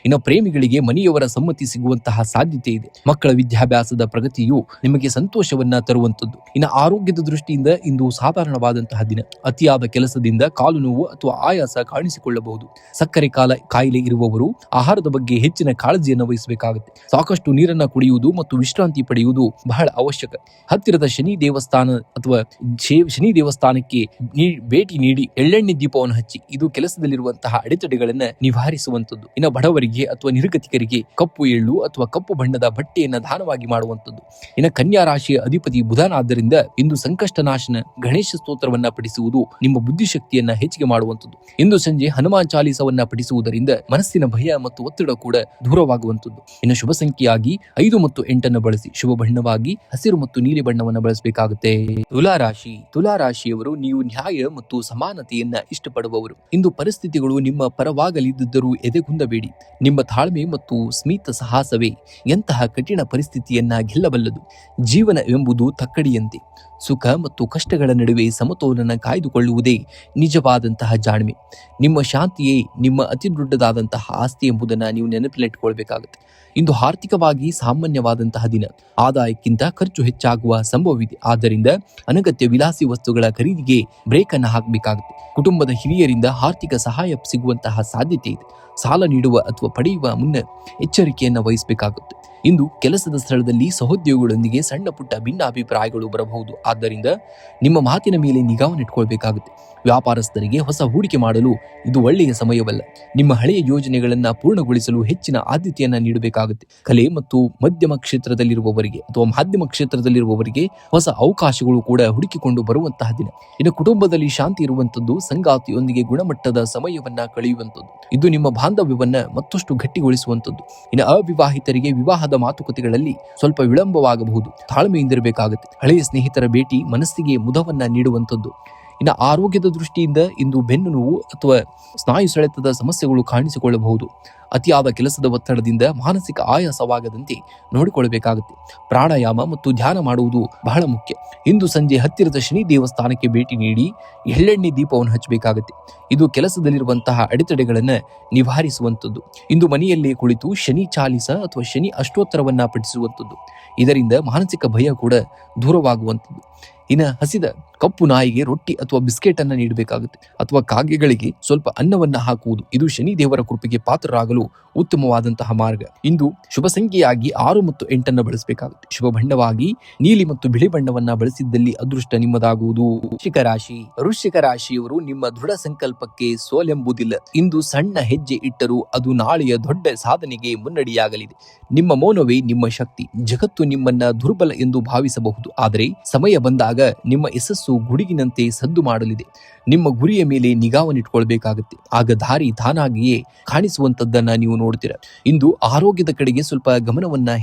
ಪ್ರೇಮಿಗಳಿಗೆ ಮನೆಯವರ ಸಮ್ಮತಿ ಸಿಗುವಂತಹ ಸಾಧ್ಯತೆ ಇದೆ. ಮಕ್ಕಳ ವಿದ್ಯಾಭ್ಯಾಸದ ಪ್ರಗತಿಯು ನಿಮಗೆ ಸಂತೋಷವನ್ನ ತರುವಂಥದ್ದು. ಆರೋಗ್ಯದ ದೃಷ್ಟಿಯಿಂದ ಇಂದು ಸಾಧಾರಣವಾದಂತಹ ದಿನ. ಅತಿಯಾದ ಕೆಲಸದಿಂದ ಕಾಲು ನೋವು ಅಥವಾ ಆಯಾಸ ಕಾಣಿಸಿಕೊಳ್ಳಬಹುದು. ಸಕ್ಕರೆ ಕಾಯಿಲೆ ಇರುವವರು ಆಹಾರದ ಬಗ್ಗೆ ಹೆಚ್ಚಿನ ಕಾಳಜಿಯನ್ನು ವಹಿಸಬೇಕಾಗುತ್ತೆ. ಸಾಕಷ್ಟು ನೀರನ್ನ ಕುಡಿಯುವುದು ಮತ್ತು ವಿಶ್ರಾಂತಿ ಪಡೆಯುವುದು ಬಹಳ ಅವಶ್ಯಕ. ಹತ್ತಿರದ ಶನಿ ದೇವಸ್ಥಾನ ಅಥವಾ ಶನಿ ದೇವಸ್ಥಾನಕ್ಕೆ ಭೇಟಿ ನೀಡಿ ಎಳ್ಳೆಣ್ಣೆ ದೀಪವನ್ನು ಹಚ್ಚಿ ಇದು ಕೆಲಸದಲ್ಲಿರುವಂತಹ ಅಡೆತಡೆಗಳನ್ನ ನಿವಾರಿಸುವಂಥದ್ದು. ಬಡವರಿಗೆ ಅಥವಾ ನಿರ್ಗತಿಕರಿಗೆ ಕಪ್ಪು ಎಳ್ಳು ಅಥವಾ ಕಪ್ಪು ಬಣ್ಣದ ಬಟ್ಟೆಯನ್ನ ದಾನವಾಗಿ ಮಾಡುವಂಥದ್ದು. ಕನ್ಯಾ ರಾಶಿಯ ಅಧಿಪತಿ ಬುಧನಾದ್ದರಿಂದ ಇಂದು ಸಂಕಷ್ಟ ನಾಶನ ಗಣೇಶ ಸ್ತೋತ್ರವನ್ನ ಪಠಿಸುವುದು ನಿಮ್ಮ ಬುದ್ಧಿಶಕ್ತಿಯನ್ನ ಹೆಚ್ಚಿಗೆ ಮಾಡುವಂಥದ್ದು. ಇಂದು ಸಂಜೆ ಹನುಮಾನ್ ಚಾಲೀಸವನ್ನ ಪಠಿಸುವುದರಿಂದ ಮನಸ್ಸಿನ ಭಯ ಮತ್ತು ಒತ್ತಡ ಕೂಡ ದೂರವಾಗುವಂಥದ್ದು. ಶುಭ ಸಂಖ್ಯೆಯಾಗಿ 5 ಮತ್ತು 8 ಬಳಸಿ. ಶುಭ ಬಣ್ಣವಾಗಿ ಹಸಿರು ಮತ್ತು ನೀಲಿ ಬಣ್ಣವನ್ನು ಬಳಸಬೇಕಾಗುತ್ತೆ. ತುಲಾ ರಾಶಿಯವರು ನೀವು ನ್ಯಾಯ ಮತ್ತು ಸಮಾನತೆಯನ್ನ ಇಷ್ಟಪಡುವವರು. ಇಂದು ಪರಿಸ್ಥಿತಿಗಳು ನಿಮ್ಮ ಪರವಾಗಲಿದ್ದರೂ ಎದೆಗುಂದಬೇಡಿ. ನಿಮ್ಮ ತಾಳ್ಮೆ ಮತ್ತು ಸ್ಮಿತ ಸಾಹಸವೇ ಎಂತಹ ಕಠಿಣ ಪರಿಸ್ಥಿತಿಯನ್ನ ಗೆಲ್ಲಬಲ್ಲದು. ಜೀವನ ಎಂಬುದು ತಕ್ಕಡಿಯಂತೆ. ಸುಖ ಮತ್ತು ಕಷ್ಟಗಳ ನಡುವೆ ಸಮತೋಲನ ಕಾಯ್ದುಕೊಳ್ಳುವುದೇ ನಿಜವಾದಂತಹ ಜಾಣ್ಮೆ. ನಿಮ್ಮ ಶಾಂತಿಯೇ ನಿಮ್ಮ ಅತಿ ದೊಡ್ಡದಾದಂತಹ ಆಸ್ತಿ ಎಂಬುದನ್ನು ನೀವು ನೆನಪಿನಲ್ಲಿಟ್ಟುಕೊಳ್ಬೇಕಾಗುತ್ತೆ. ಇಂದು ಆರ್ಥಿಕವಾಗಿ ಸಾಮಾನ್ಯವಾದಂತಹ ದಿನ. ಆದಾಯಕ್ಕಿಂತ ಖರ್ಚು ಹೆಚ್ಚಾಗುವ ಸಂಭವವಿದೆ. ಆದ್ದರಿಂದ ಅನಗತ್ಯ ವಿಲಾಸಿ ವಸ್ತುಗಳ ಖರೀದಿಗೆ ಬ್ರೇಕ್ ಅನ್ನು ಹಾಕಬೇಕಾಗುತ್ತೆ. ಕುಟುಂಬದ ಹಿರಿಯರಿಂದ ಆರ್ಥಿಕ ಸಹಾಯ ಸಿಗುವಂತಹ ಸಾಧ್ಯತೆ ಇದೆ. ಸಾಲ ನೀಡುವ ಅಥವಾ ಪಡೆಯುವ ಮುನ್ನ ಎಚ್ಚರಿಕೆಯನ್ನು ವಹಿಸಬೇಕಾಗುತ್ತೆ. ಇಂದು ಕೆಲಸದ ಸ್ಥಳದಲ್ಲಿ ಸಹೋದ್ಯೋಗಿಗಳೊಂದಿಗೆ ಸಣ್ಣ ಪುಟ್ಟ ಭಿನ್ನಾಭಿಪ್ರಾಯಗಳು ಬರಬಹುದು. ಆದ್ದರಿಂದ ನಿಮ್ಮ ಮಾತಿನ ಮೇಲೆ ನಿಗಾವನ್ನಿಟ್ಕೊಳ್ಬೇಕಾಗುತ್ತೆ. ವ್ಯಾಪಾರಸ್ಥರಿಗೆ ಹೊಸ ಹೂಡಿಕೆ ಮಾಡಲು ಇದು ಒಳ್ಳೆಯ ಸಮಯವಲ್ಲ. ನಿಮ್ಮ ಹಳೆಯ ಯೋಜನೆಗಳನ್ನು ಪೂರ್ಣಗೊಳಿಸಲು ಹೆಚ್ಚಿನ ಆದ್ಯತೆಯನ್ನ ನೀಡಬೇಕಾಗುತ್ತೆ. ಕಲೆ ಮತ್ತು ಮಾಧ್ಯಮ ಕ್ಷೇತ್ರದಲ್ಲಿರುವವರಿಗೆ ಹೊಸ ಅವಕಾಶಗಳು ಕೂಡ ಹುಡುಕಿಕೊಂಡು ಬರುವಂತಹ ದಿನ. ಕುಟುಂಬದಲ್ಲಿ ಶಾಂತಿ ಇರುವಂತದ್ದು. ಸಂಗಾತಿಯೊಂದಿಗೆ ಗುಣಮಟ್ಟದ ಸಮಯವನ್ನ ಕಳೆಯುವಂಥದ್ದು. ಇದು ನಿಮ್ಮ ಬಾಂಧವ್ಯವನ್ನ ಮತ್ತಷ್ಟು ಗಟ್ಟಿಗೊಳಿಸುವಂಥದ್ದು. ಅವಿವಾಹಿತರಿಗೆ ವಿವಾಹದ ಮಾತುಕತೆಗಳಲ್ಲಿ ಸ್ವಲ್ಪ ವಿಳಂಬವಾಗಬಹುದು. ತಾಳ್ಮೆಯಿಂದಿರಬೇಕಾಗುತ್ತೆ. ಹಳೆಯ ಸ್ನೇಹಿತರ ಭೇಟಿ ಮನಸ್ಸಿಗೆ ಮುದವನ್ನ ನೀಡುವಂಥದ್ದು. ಆರೋಗ್ಯದ ದೃಷ್ಟಿಯಿಂದ ಇಂದು ಬೆನ್ನು ನೋವು ಅಥವಾ ಸ್ನಾಯು ಸೆಳೆತದ ಸಮಸ್ಯೆಗಳು ಕಾಣಿಸಿಕೊಳ್ಳಬಹುದು. ಅತಿಯಾದ ಕೆಲಸದ ಒತ್ತಡದಿಂದ ಮಾನಸಿಕ ಆಯಾಸವಾಗದಂತೆ ನೋಡಿಕೊಳ್ಳಬೇಕಾಗುತ್ತೆ. ಪ್ರಾಣಾಯಾಮ ಮತ್ತು ಧ್ಯಾನ ಮಾಡುವುದು ಬಹಳ ಮುಖ್ಯ. ಇಂದು ಸಂಜೆ ಹತ್ತಿರದ ಶನಿ ದೇವಸ್ಥಾನಕ್ಕೆ ಭೇಟಿ ನೀಡಿ ಎಳ್ಳೆಣ್ಣೆ ದೀಪವನ್ನು ಹಚ್ಚಬೇಕಾಗುತ್ತೆ. ಇದು ಕೆಲಸದಲ್ಲಿರುವಂತಹ ಅಡೆತಡೆಗಳನ್ನು ನಿವಾರಿಸುವಂಥದ್ದು. ಇಂದು ಮನೆಯಲ್ಲೇ ಕುಳಿತು ಶನಿ ಚಾಲಿಸ ಅಥವಾ ಶನಿ ಅಷ್ಟೋತ್ತರವನ್ನ ಪಠಿಸುವಂಥದ್ದು. ಇದರಿಂದ ಮಾನಸಿಕ ಭಯ ಕೂಡ ದೂರವಾಗುವಂಥದ್ದು. ಹಸಿದ ಕಪ್ಪು ನಾಯಿಗೆ ರೊಟ್ಟಿ ಅಥವಾ ಬಿಸ್ಕೆಟ್ ಅನ್ನ ನೀಡಬೇಕಾಗುತ್ತೆ. ಅಥವಾ ಕಾಗೆಗಳಿಗೆ ಸ್ವಲ್ಪ ಅನ್ನವನ್ನ ಹಾಕುವುದು ಇದು ಶನಿ ದೇವರ ಕೃಪೆಗೆ ಪಾತ್ರರಾಗಲು ಉತ್ತಮವಾದಂತಹ ಮಾರ್ಗ. ಇಂದು ಶುಭ ಸಂಖ್ಯೆಯಾಗಿ 6 ಮತ್ತು 8 ಬಳಸಬೇಕಾಗುತ್ತೆ. ಶುಭ ಬಣ್ಣವಾಗಿ ನೀಲಿ ಮತ್ತು ಬಿಳಿ ಬಣ್ಣವನ್ನ ಬಳಸಿದ್ದಲ್ಲಿ ಅದೃಷ್ಟ ನಿಮ್ಮದಾಗುವುದು. ವೃಶ್ಚಿಕ ರಾಶಿಯವರು ನಿಮ್ಮ ದೃಢ ಸಂಕಲ್ಪಕ್ಕೆ ಸೋಲೆಂಬುದಿಲ್ಲ. ಇಂದು ಸಣ್ಣ ಹೆಜ್ಜೆ ಇಟ್ಟರೂ ಅದು ನಾಳೆಯ ದೊಡ್ಡ ಸಾಧನೆಗೆ ಮುನ್ನಡೆಯಾಗಲಿದೆ. ನಿಮ್ಮ ಮೌನವೇ ನಿಮ್ಮ ಶಕ್ತಿ. ಜಗತ್ತು ನಿಮ್ಮನ್ನ ದುರ್ಬಲ ಎಂದು ಭಾವಿಸಬಹುದು, ಆದರೆ ಸಮಯ ಬಂದಾಗ ನಿಮ್ಮ ಯಶಸ್ಸು ಗುಡುಗಿನಂತೆ ಸದ್ದು ಮಾಡಲಿದೆ. ನಿಮ್ಮ ಗುರಿಯ ಮೇಲೆ ನಿಗಾವನ್ನಿಟ್ಕೊಳ್ಬೇಕಾಗುತ್ತೆ. ಆಗ ದಾರಿ ತಾನಾಗಿಯೇ ಕಾಣಿಸುವಂತದ್ದನ್ನ ನೀವು ನೋಡ್ತೀರ. ಇಂದು ಆರೋಗ್ಯದ ಕಡೆಗೆ ಸ್ವಲ್ಪ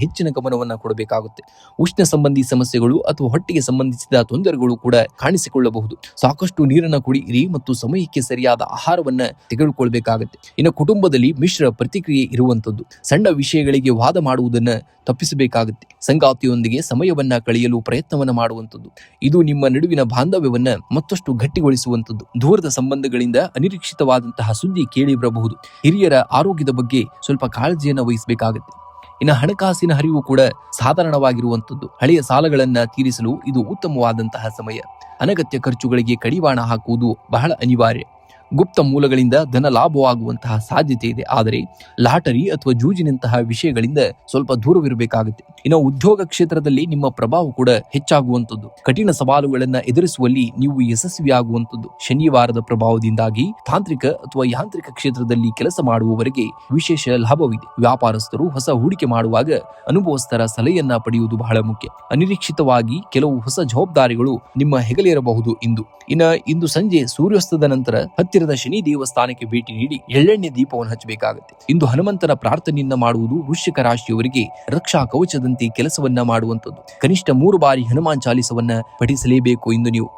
ಹೆಚ್ಚಿನ ಗಮನವನ್ನ ಕೊಡಬೇಕಾಗುತ್ತೆ. ಉಷ್ಣ ಸಂಬಂಧಿ ಸಮಸ್ಯೆಗಳು ಅಥವಾ ಹೊಟ್ಟೆಗೆ ಸಂಬಂಧಿಸಿದ ತೊಂದರೆಗಳು ಕೂಡ ಕಾಣಿಸಿಕೊಳ್ಳಬಹುದು. ಸಾಕಷ್ಟು ನೀರನ್ನ ಕುಡಿಯಿರಿ ಮತ್ತು ಸಮಯಕ್ಕೆ ಸರಿಯಾದ ಆಹಾರವನ್ನ ತೆಗೆದುಕೊಳ್ಬೇಕಾಗುತ್ತೆ. ಕುಟುಂಬದಲ್ಲಿ ಮಿಶ್ರ ಪ್ರತಿಕ್ರಿಯೆ ಇರುವಂತದ್ದು. ಸಣ್ಣ ವಿಷಯಗಳಿಗೆ ವಾದ ಮಾಡುವುದನ್ನ ತಪ್ಪಿಸಬೇಕಾಗುತ್ತೆ. ಸಂಗಾತಿಯೊಂದಿಗೆ ಸಮಯವನ್ನ ಕಳೆಯಲು ಪ್ರಯತ್ನವನ್ನ ಮಾಡುವಂಥದ್ದು. ಇದು ನಿಮ್ಮ ನಡುವಿನ ಬಾಂಧವ್ಯವನ್ನ ಮತ್ತಷ್ಟು ಗಟ್ಟಿಗೊಳಿಸುವಂತದ್ದು. ದೂರದ ಸಂಬಂಧಗಳಿಂದ ಅನಿರೀಕ್ಷಿತವಾದಂತಹ ಸುದ್ದಿ ಕೇಳಿ ಬರಬಹುದು. ಹಿರಿಯರ ಆರೋಗ್ಯದ ಬಗ್ಗೆ ಸ್ವಲ್ಪ ಕಾಳಜಿಯನ್ನು ವಹಿಸಬೇಕಾಗುತ್ತೆ. ಇನ್ನು ಹಣಕಾಸಿನ ಹರಿವು ಕೂಡ ಸಾಧಾರಣವಾಗಿರುವಂತದ್ದು. ಹಳೆಯ ಸಾಲಗಳನ್ನ ತೀರಿಸಲು ಇದು ಉತ್ತಮವಾದಂತಹ ಸಮಯ. ಅನಗತ್ಯ ಖರ್ಚುಗಳಿಗೆ ಕಡಿವಾಣ ಹಾಕುವುದು ಬಹಳ ಅನಿವಾರ್ಯ. ಗುಪ್ತ ಮೂಲಗಳಿಂದ ಧನ ಲಾಭವಾಗುವಂತಹ ಸಾಧ್ಯತೆ ಇದೆ. ಆದರೆ ಲಾಟರಿ ಅಥವಾ ಜೂಜಿನಂತಹ ವಿಷಯಗಳಿಂದ ಸ್ವಲ್ಪ ದೂರವಿರಬೇಕಾಗುತ್ತೆ. ಇನ್ನು ಉದ್ಯೋಗ ಕ್ಷೇತ್ರದಲ್ಲಿ ನಿಮ್ಮ ಪ್ರಭಾವ ಕೂಡ ಹೆಚ್ಚಾಗುವಂಥದ್ದು. ಕಠಿಣ ಸವಾಲುಗಳನ್ನ ಎದುರಿಸುವಲ್ಲಿ ನೀವು ಯಶಸ್ವಿಯಾಗುವಂಥದ್ದು. ಶನಿವಾರದ ಪ್ರಭಾವದಿಂದಾಗಿ ತಾಂತ್ರಿಕ ಅಥವಾ ಯಾಂತ್ರಿಕ ಕ್ಷೇತ್ರದಲ್ಲಿ ಕೆಲಸ ಮಾಡುವವರಿಗೆ ವಿಶೇಷ ಲಾಭವಿದೆ. ವ್ಯಾಪಾರಸ್ಥರು ಹೊಸ ಹೂಡಿಕೆ ಮಾಡುವಾಗ ಅನುಭವಸ್ಥರ ಸಲಹೆಯನ್ನ ಪಡೆಯುವುದು ಬಹಳ ಮುಖ್ಯ. ಅನಿರೀಕ್ಷಿತವಾಗಿ ಕೆಲವು ಹೊಸ ಜವಾಬ್ದಾರಿಗಳು ನಿಮ್ಮ ಹೆಗಲೇರಬಹುದು. ಇಂದು ಸಂಜೆ ಸೂರ್ಯಾಸ್ತದ ನಂತರ ಹತ್ತಿರದ ಶನಿ ದೇವಸ್ಥಾನಕ್ಕೆ ಭೇಟಿ ನೀಡಿ ಎಳ್ಳೆಣ್ಣೆ ದೀಪವನ್ನು ಹಚ್ಚಬೇಕಾಗುತ್ತೆ. ಇಂದು ಹನುಮಂತನ ಪ್ರಾರ್ಥನೆಯನ್ನ ಮಾಡುವುದು ವೃಶ್ಚಿಕ ರಾಶಿಯವರಿಗೆ ರಕ್ಷಾ ಕವಚದಂತೆ ಕೆಲಸವನ್ನ ಮಾಡುವಂತದ್ದು. ಕನಿಷ್ಠ 3 ಬಾರಿ ಹನುಮಾನ್ ಚಾಲಿಸವನ್ನ ಪಠಿಸಲೇಬೇಕು.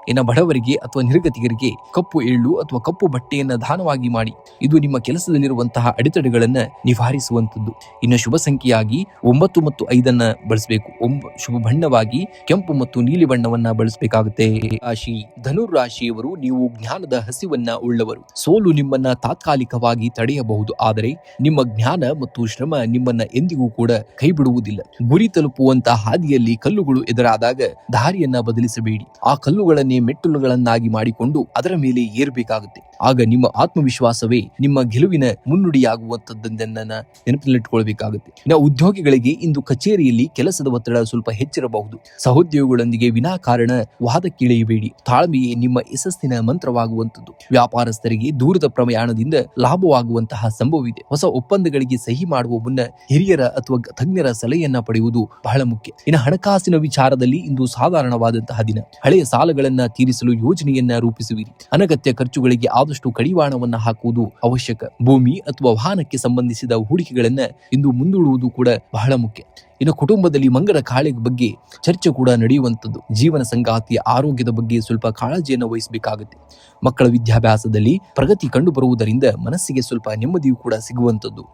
ಇನ್ನು ಬಡವರಿಗೆ ಅಥವಾ ನಿರ್ಗತಿಗರಿಗೆ ಕಪ್ಪು ಎಳ್ಳು ಅಥವಾ ಕಪ್ಪು ಬಟ್ಟೆಯನ್ನ ದಾನವಾಗಿ ಮಾಡಿ. ಇದು ನಿಮ್ಮ ಕೆಲಸದಲ್ಲಿರುವಂತಹ ಅಡೆತಡೆಗಳನ್ನ ನಿವಾರಿಸುವಂತದ್ದು. ಇನ್ನು ಶುಭ ಸಂಖ್ಯೆಯಾಗಿ 9 ಮತ್ತು 5 ಬಳಸಬೇಕು. ಶುಭ ಬಣ್ಣವಾಗಿ ಕೆಂಪು ಮತ್ತು ನೀಲಿ ಬಣ್ಣವನ್ನ ಬಳಸಬೇಕಾಗುತ್ತೆ. ರಾಶಿ ಧನುರಾಶಿಯವರು, ನೀವು ಜ್ಞಾನದ ಹಸಿವನ್ನ ಉಳ್ಳವರು. ಸೋಲು ನಿಮ್ಮನ್ನ ತಾತ್ಕಾಲಿಕವಾಗಿ ತಡೆಯಬಹುದು, ಆದರೆ ನಿಮ್ಮ ಜ್ಞಾನ ಮತ್ತು ಶ್ರಮ ನಿಮ್ಮನ್ನ ಎಂದಿಗೂ ಕೂಡ ಕೈ ಬಿಡುವುದಿಲ್ಲ. ಗುರಿ ತಲುಪುವಂತ ಹಾದಿಯಲ್ಲಿ ಕಲ್ಲುಗಳು ಎದುರಾದಾಗ ದಾರಿಯನ್ನ ಬದಲಿಸಬೇಡಿ. ಆ ಕಲ್ಲುಗಳನ್ನೇ ಮೆಟ್ಟಲುಗಳನ್ನಾಗಿ ಮಾಡಿಕೊಂಡು ಅದರ ಮೇಲೆ ಏರ್ಬೇಕಾಗುತ್ತೆ. ಆಗ ನಿಮ್ಮ ಆತ್ಮವಿಶ್ವಾಸವೇ ನಿಮ್ಮ ಗೆಲುವಿನ ಮುನ್ನುಡಿಯಾಗುವಂತದ್ದನ್ನ ನೆನಪಿನಲ್ಲಿಟ್ಟುಕೊಳ್ಬೇಕಾಗುತ್ತೆ. ಇನ್ನು ಉದ್ಯೋಗಿಗಳಿಗೆ ಇಂದು ಕಚೇರಿಯಲ್ಲಿ ಕೆಲಸದ ಒತ್ತಡ ಸ್ವಲ್ಪ ಹೆಚ್ಚಿರಬಹುದು. ಸಹೋದ್ಯೋಗಿಗಳೊಂದಿಗೆ ವಿನಾಕಾರಣ ವಾದಕ್ಕಿಳಿಯಬೇಡಿ. ತಾಳ್ಮೆಯೇ ನಿಮ್ಮ ಯಶಸ್ಸಿನ ಮಂತ್ರವಾಗುವಂತದ್ದು. ವ್ಯಾಪಾರಸ್ಥರಿಗೆ ದೂರದ ಪ್ರಯಾಣದಿಂದ ಲಾಭವಾಗುವಂತಹ ಸಂಭವವಿದೆ. ಹೊಸ ಒಪ್ಪಂದಗಳಿಗೆ ಸಹಿ ಮಾಡುವ ಮುನ್ನ ಹಿರಿಯರ ಅಥವಾ ತಜ್ಞರ ಸಲಹೆಯನ್ನ ಪಡೆಯುವುದು ಬಹಳ ಮುಖ್ಯ. ಇನ್ನು ಹಣಕಾಸಿನ ವಿಚಾರದಲ್ಲಿ ಇಂದು ಸಾಧಾರಣವಾದಂತಹ ದಿನ. ಹಳೆಯ ಸಾಲಗಳನ್ನ ತೀರಿಸಲು ಯೋಜನೆಯನ್ನ ರೂಪಿಸುವಿರಿ. ಅನಗತ್ಯ ಖರ್ಚುಗಳಿಗೆ ಆದಷ್ಟು ಕಡಿವಾಣವನ್ನ ಹಾಕುವುದು ಅವಶ್ಯಕ. ಭೂಮಿ ಅಥವಾ ವಾಹನಕ್ಕೆ ಸಂಬಂಧಿಸಿದ ಹೂಡಿಕೆಗಳನ್ನ ಇಂದು ಮುಂದೂಡುವುದು ಕೂಡ ಬಹಳ ಮುಖ್ಯ. ಇನ್ನು ಕುಟುಂಬದಲ್ಲಿ ಮಂಗಲ ಕಾಳೆ ಬಗ್ಗೆ ಚರ್ಚೆ ಕೂಡ ನಡೆಯುವಂಥದ್ದು. ಜೀವನ ಸಂಗಾತಿಯ ಆರೋಗ್ಯದ ಬಗ್ಗೆ ಸ್ವಲ್ಪ ಕಾಳಜಿಯನ್ನು ವಹಿಸಬೇಕಾಗುತ್ತೆ. ಮಕ್ಕಳ ವಿದ್ಯಾಭ್ಯಾಸದಲ್ಲಿ ಪ್ರಗತಿ ಕಂಡು ಬರುವುದರಿಂದ ಮನಸ್ಸಿಗೆ ಸ್ವಲ್ಪ ನೆಮ್ಮದಿಯೂ ಕೂಡ ಸಿಗುವಂಥದ್ದು.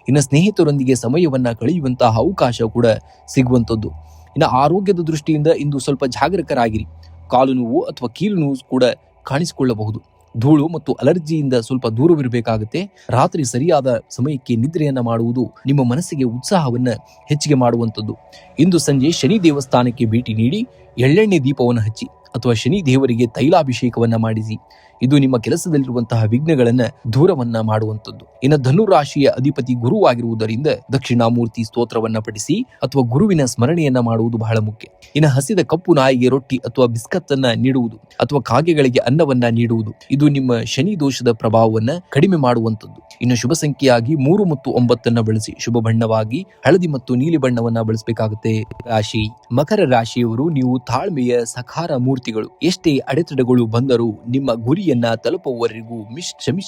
ಇನ್ನು ಸ್ನೇಹಿತರೊಂದಿಗೆ ಸಮಯವನ್ನ ಕಳೆಯುವಂತಹ ಅವಕಾಶ ಕೂಡ ಸಿಗುವಂಥದ್ದು. ಇನ್ನು ಆರೋಗ್ಯದ ದೃಷ್ಟಿಯಿಂದ ಇಂದು ಸ್ವಲ್ಪ ಜಾಗರೂಕರಾಗಿರಿ. ಕಾಲು ನೋವು ಅಥವಾ ಕೀಲು ನೋವು ಕೂಡ ಕಾಣಿಸಿಕೊಳ್ಳಬಹುದು. ಧೂಳು ಮತ್ತು ಅಲರ್ಜಿಯಿಂದ ಸ್ವಲ್ಪ ದೂರವಿರಬೇಕಾಗುತ್ತೆ. ರಾತ್ರಿ ಸರಿಯಾದ ಸಮಯಕ್ಕೆ ನಿದ್ರೆಯನ್ನ ಮಾಡುವುದು ನಿಮ್ಮ ಮನಸ್ಸಿಗೆ ಉತ್ಸಾಹವನ್ನ ಹೆಚ್ಚಿಗೆ ಮಾಡುವಂಥದ್ದು. ಇಂದು ಸಂಜೆ ಶನಿ ದೇವಸ್ಥಾನಕ್ಕೆ ಭೇಟಿ ನೀಡಿ ಎಳ್ಳೆಣ್ಣೆ ದೀಪವನ್ನು ಹಚ್ಚಿ ಅಥವಾ ಶನಿ ದೇವರಿಗೆ ತೈಲಾಭಿಷೇಕವನ್ನ ಮಾಡಿಸಿ. ಇದು ನಿಮ್ಮ ಕೆಲಸದಲ್ಲಿರುವಂತಹ ವಿಘ್ನಗಳನ್ನ ದೂರವನ್ನ ಮಾಡುವಂಥದ್ದು. ಇನ್ನು ಧನುರಾಶಿಯ ಅಧಿಪತಿ ಗುರುವಾಗಿರುವುದರಿಂದ ದಕ್ಷಿಣಾಮೂರ್ತಿ ಸ್ತೋತ್ರವನ್ನ ಪಠಿಸಿ ಅಥವಾ ಗುರುವಿನ ಸ್ಮರಣೆಯನ್ನ ಮಾಡುವುದು ಬಹಳ ಮುಖ್ಯ. ಇನ್ನು ಹಸಿದ ಕಪ್ಪು ನಾಯಿಗೆ ರೊಟ್ಟಿ ಅಥವಾ ಬಿಸ್ಕತ್ ಅನ್ನ ನೀಡುವುದು ಅಥವಾ ಕಾಗೆಗಳಿಗೆ ಅನ್ನವನ್ನ ನೀಡುವುದು ಇದು ನಿಮ್ಮ ಶನಿ ದೋಷದ ಪ್ರಭಾವವನ್ನ ಕಡಿಮೆ ಮಾಡುವಂಥದ್ದು. ಇನ್ನು ಶುಭ ಸಂಖ್ಯೆಯಾಗಿ 3 ಮತ್ತು 9 ಬಳಸಿ. ಶುಭ ಬಣ್ಣವಾಗಿ ಹಳದಿ ಮತ್ತು ನೀಲಿ ಬಣ್ಣವನ್ನ ಬಳಸಬೇಕಾಗುತ್ತೆ. ರಾಶಿ ಮಕರ ರಾಶಿಯವರು, ನೀವು ತಾಳ್ಮೆಯ ಸಕಾರ ಮೂರ್ತಿಗಳು. ಎಷ್ಟೇ ಅಡೆತಡೆಗಳು ಬಂದರೂ ನಿಮ್ಮ ಗುರಿಯನ್ನ ತಲುಪುವವರೆಗೂ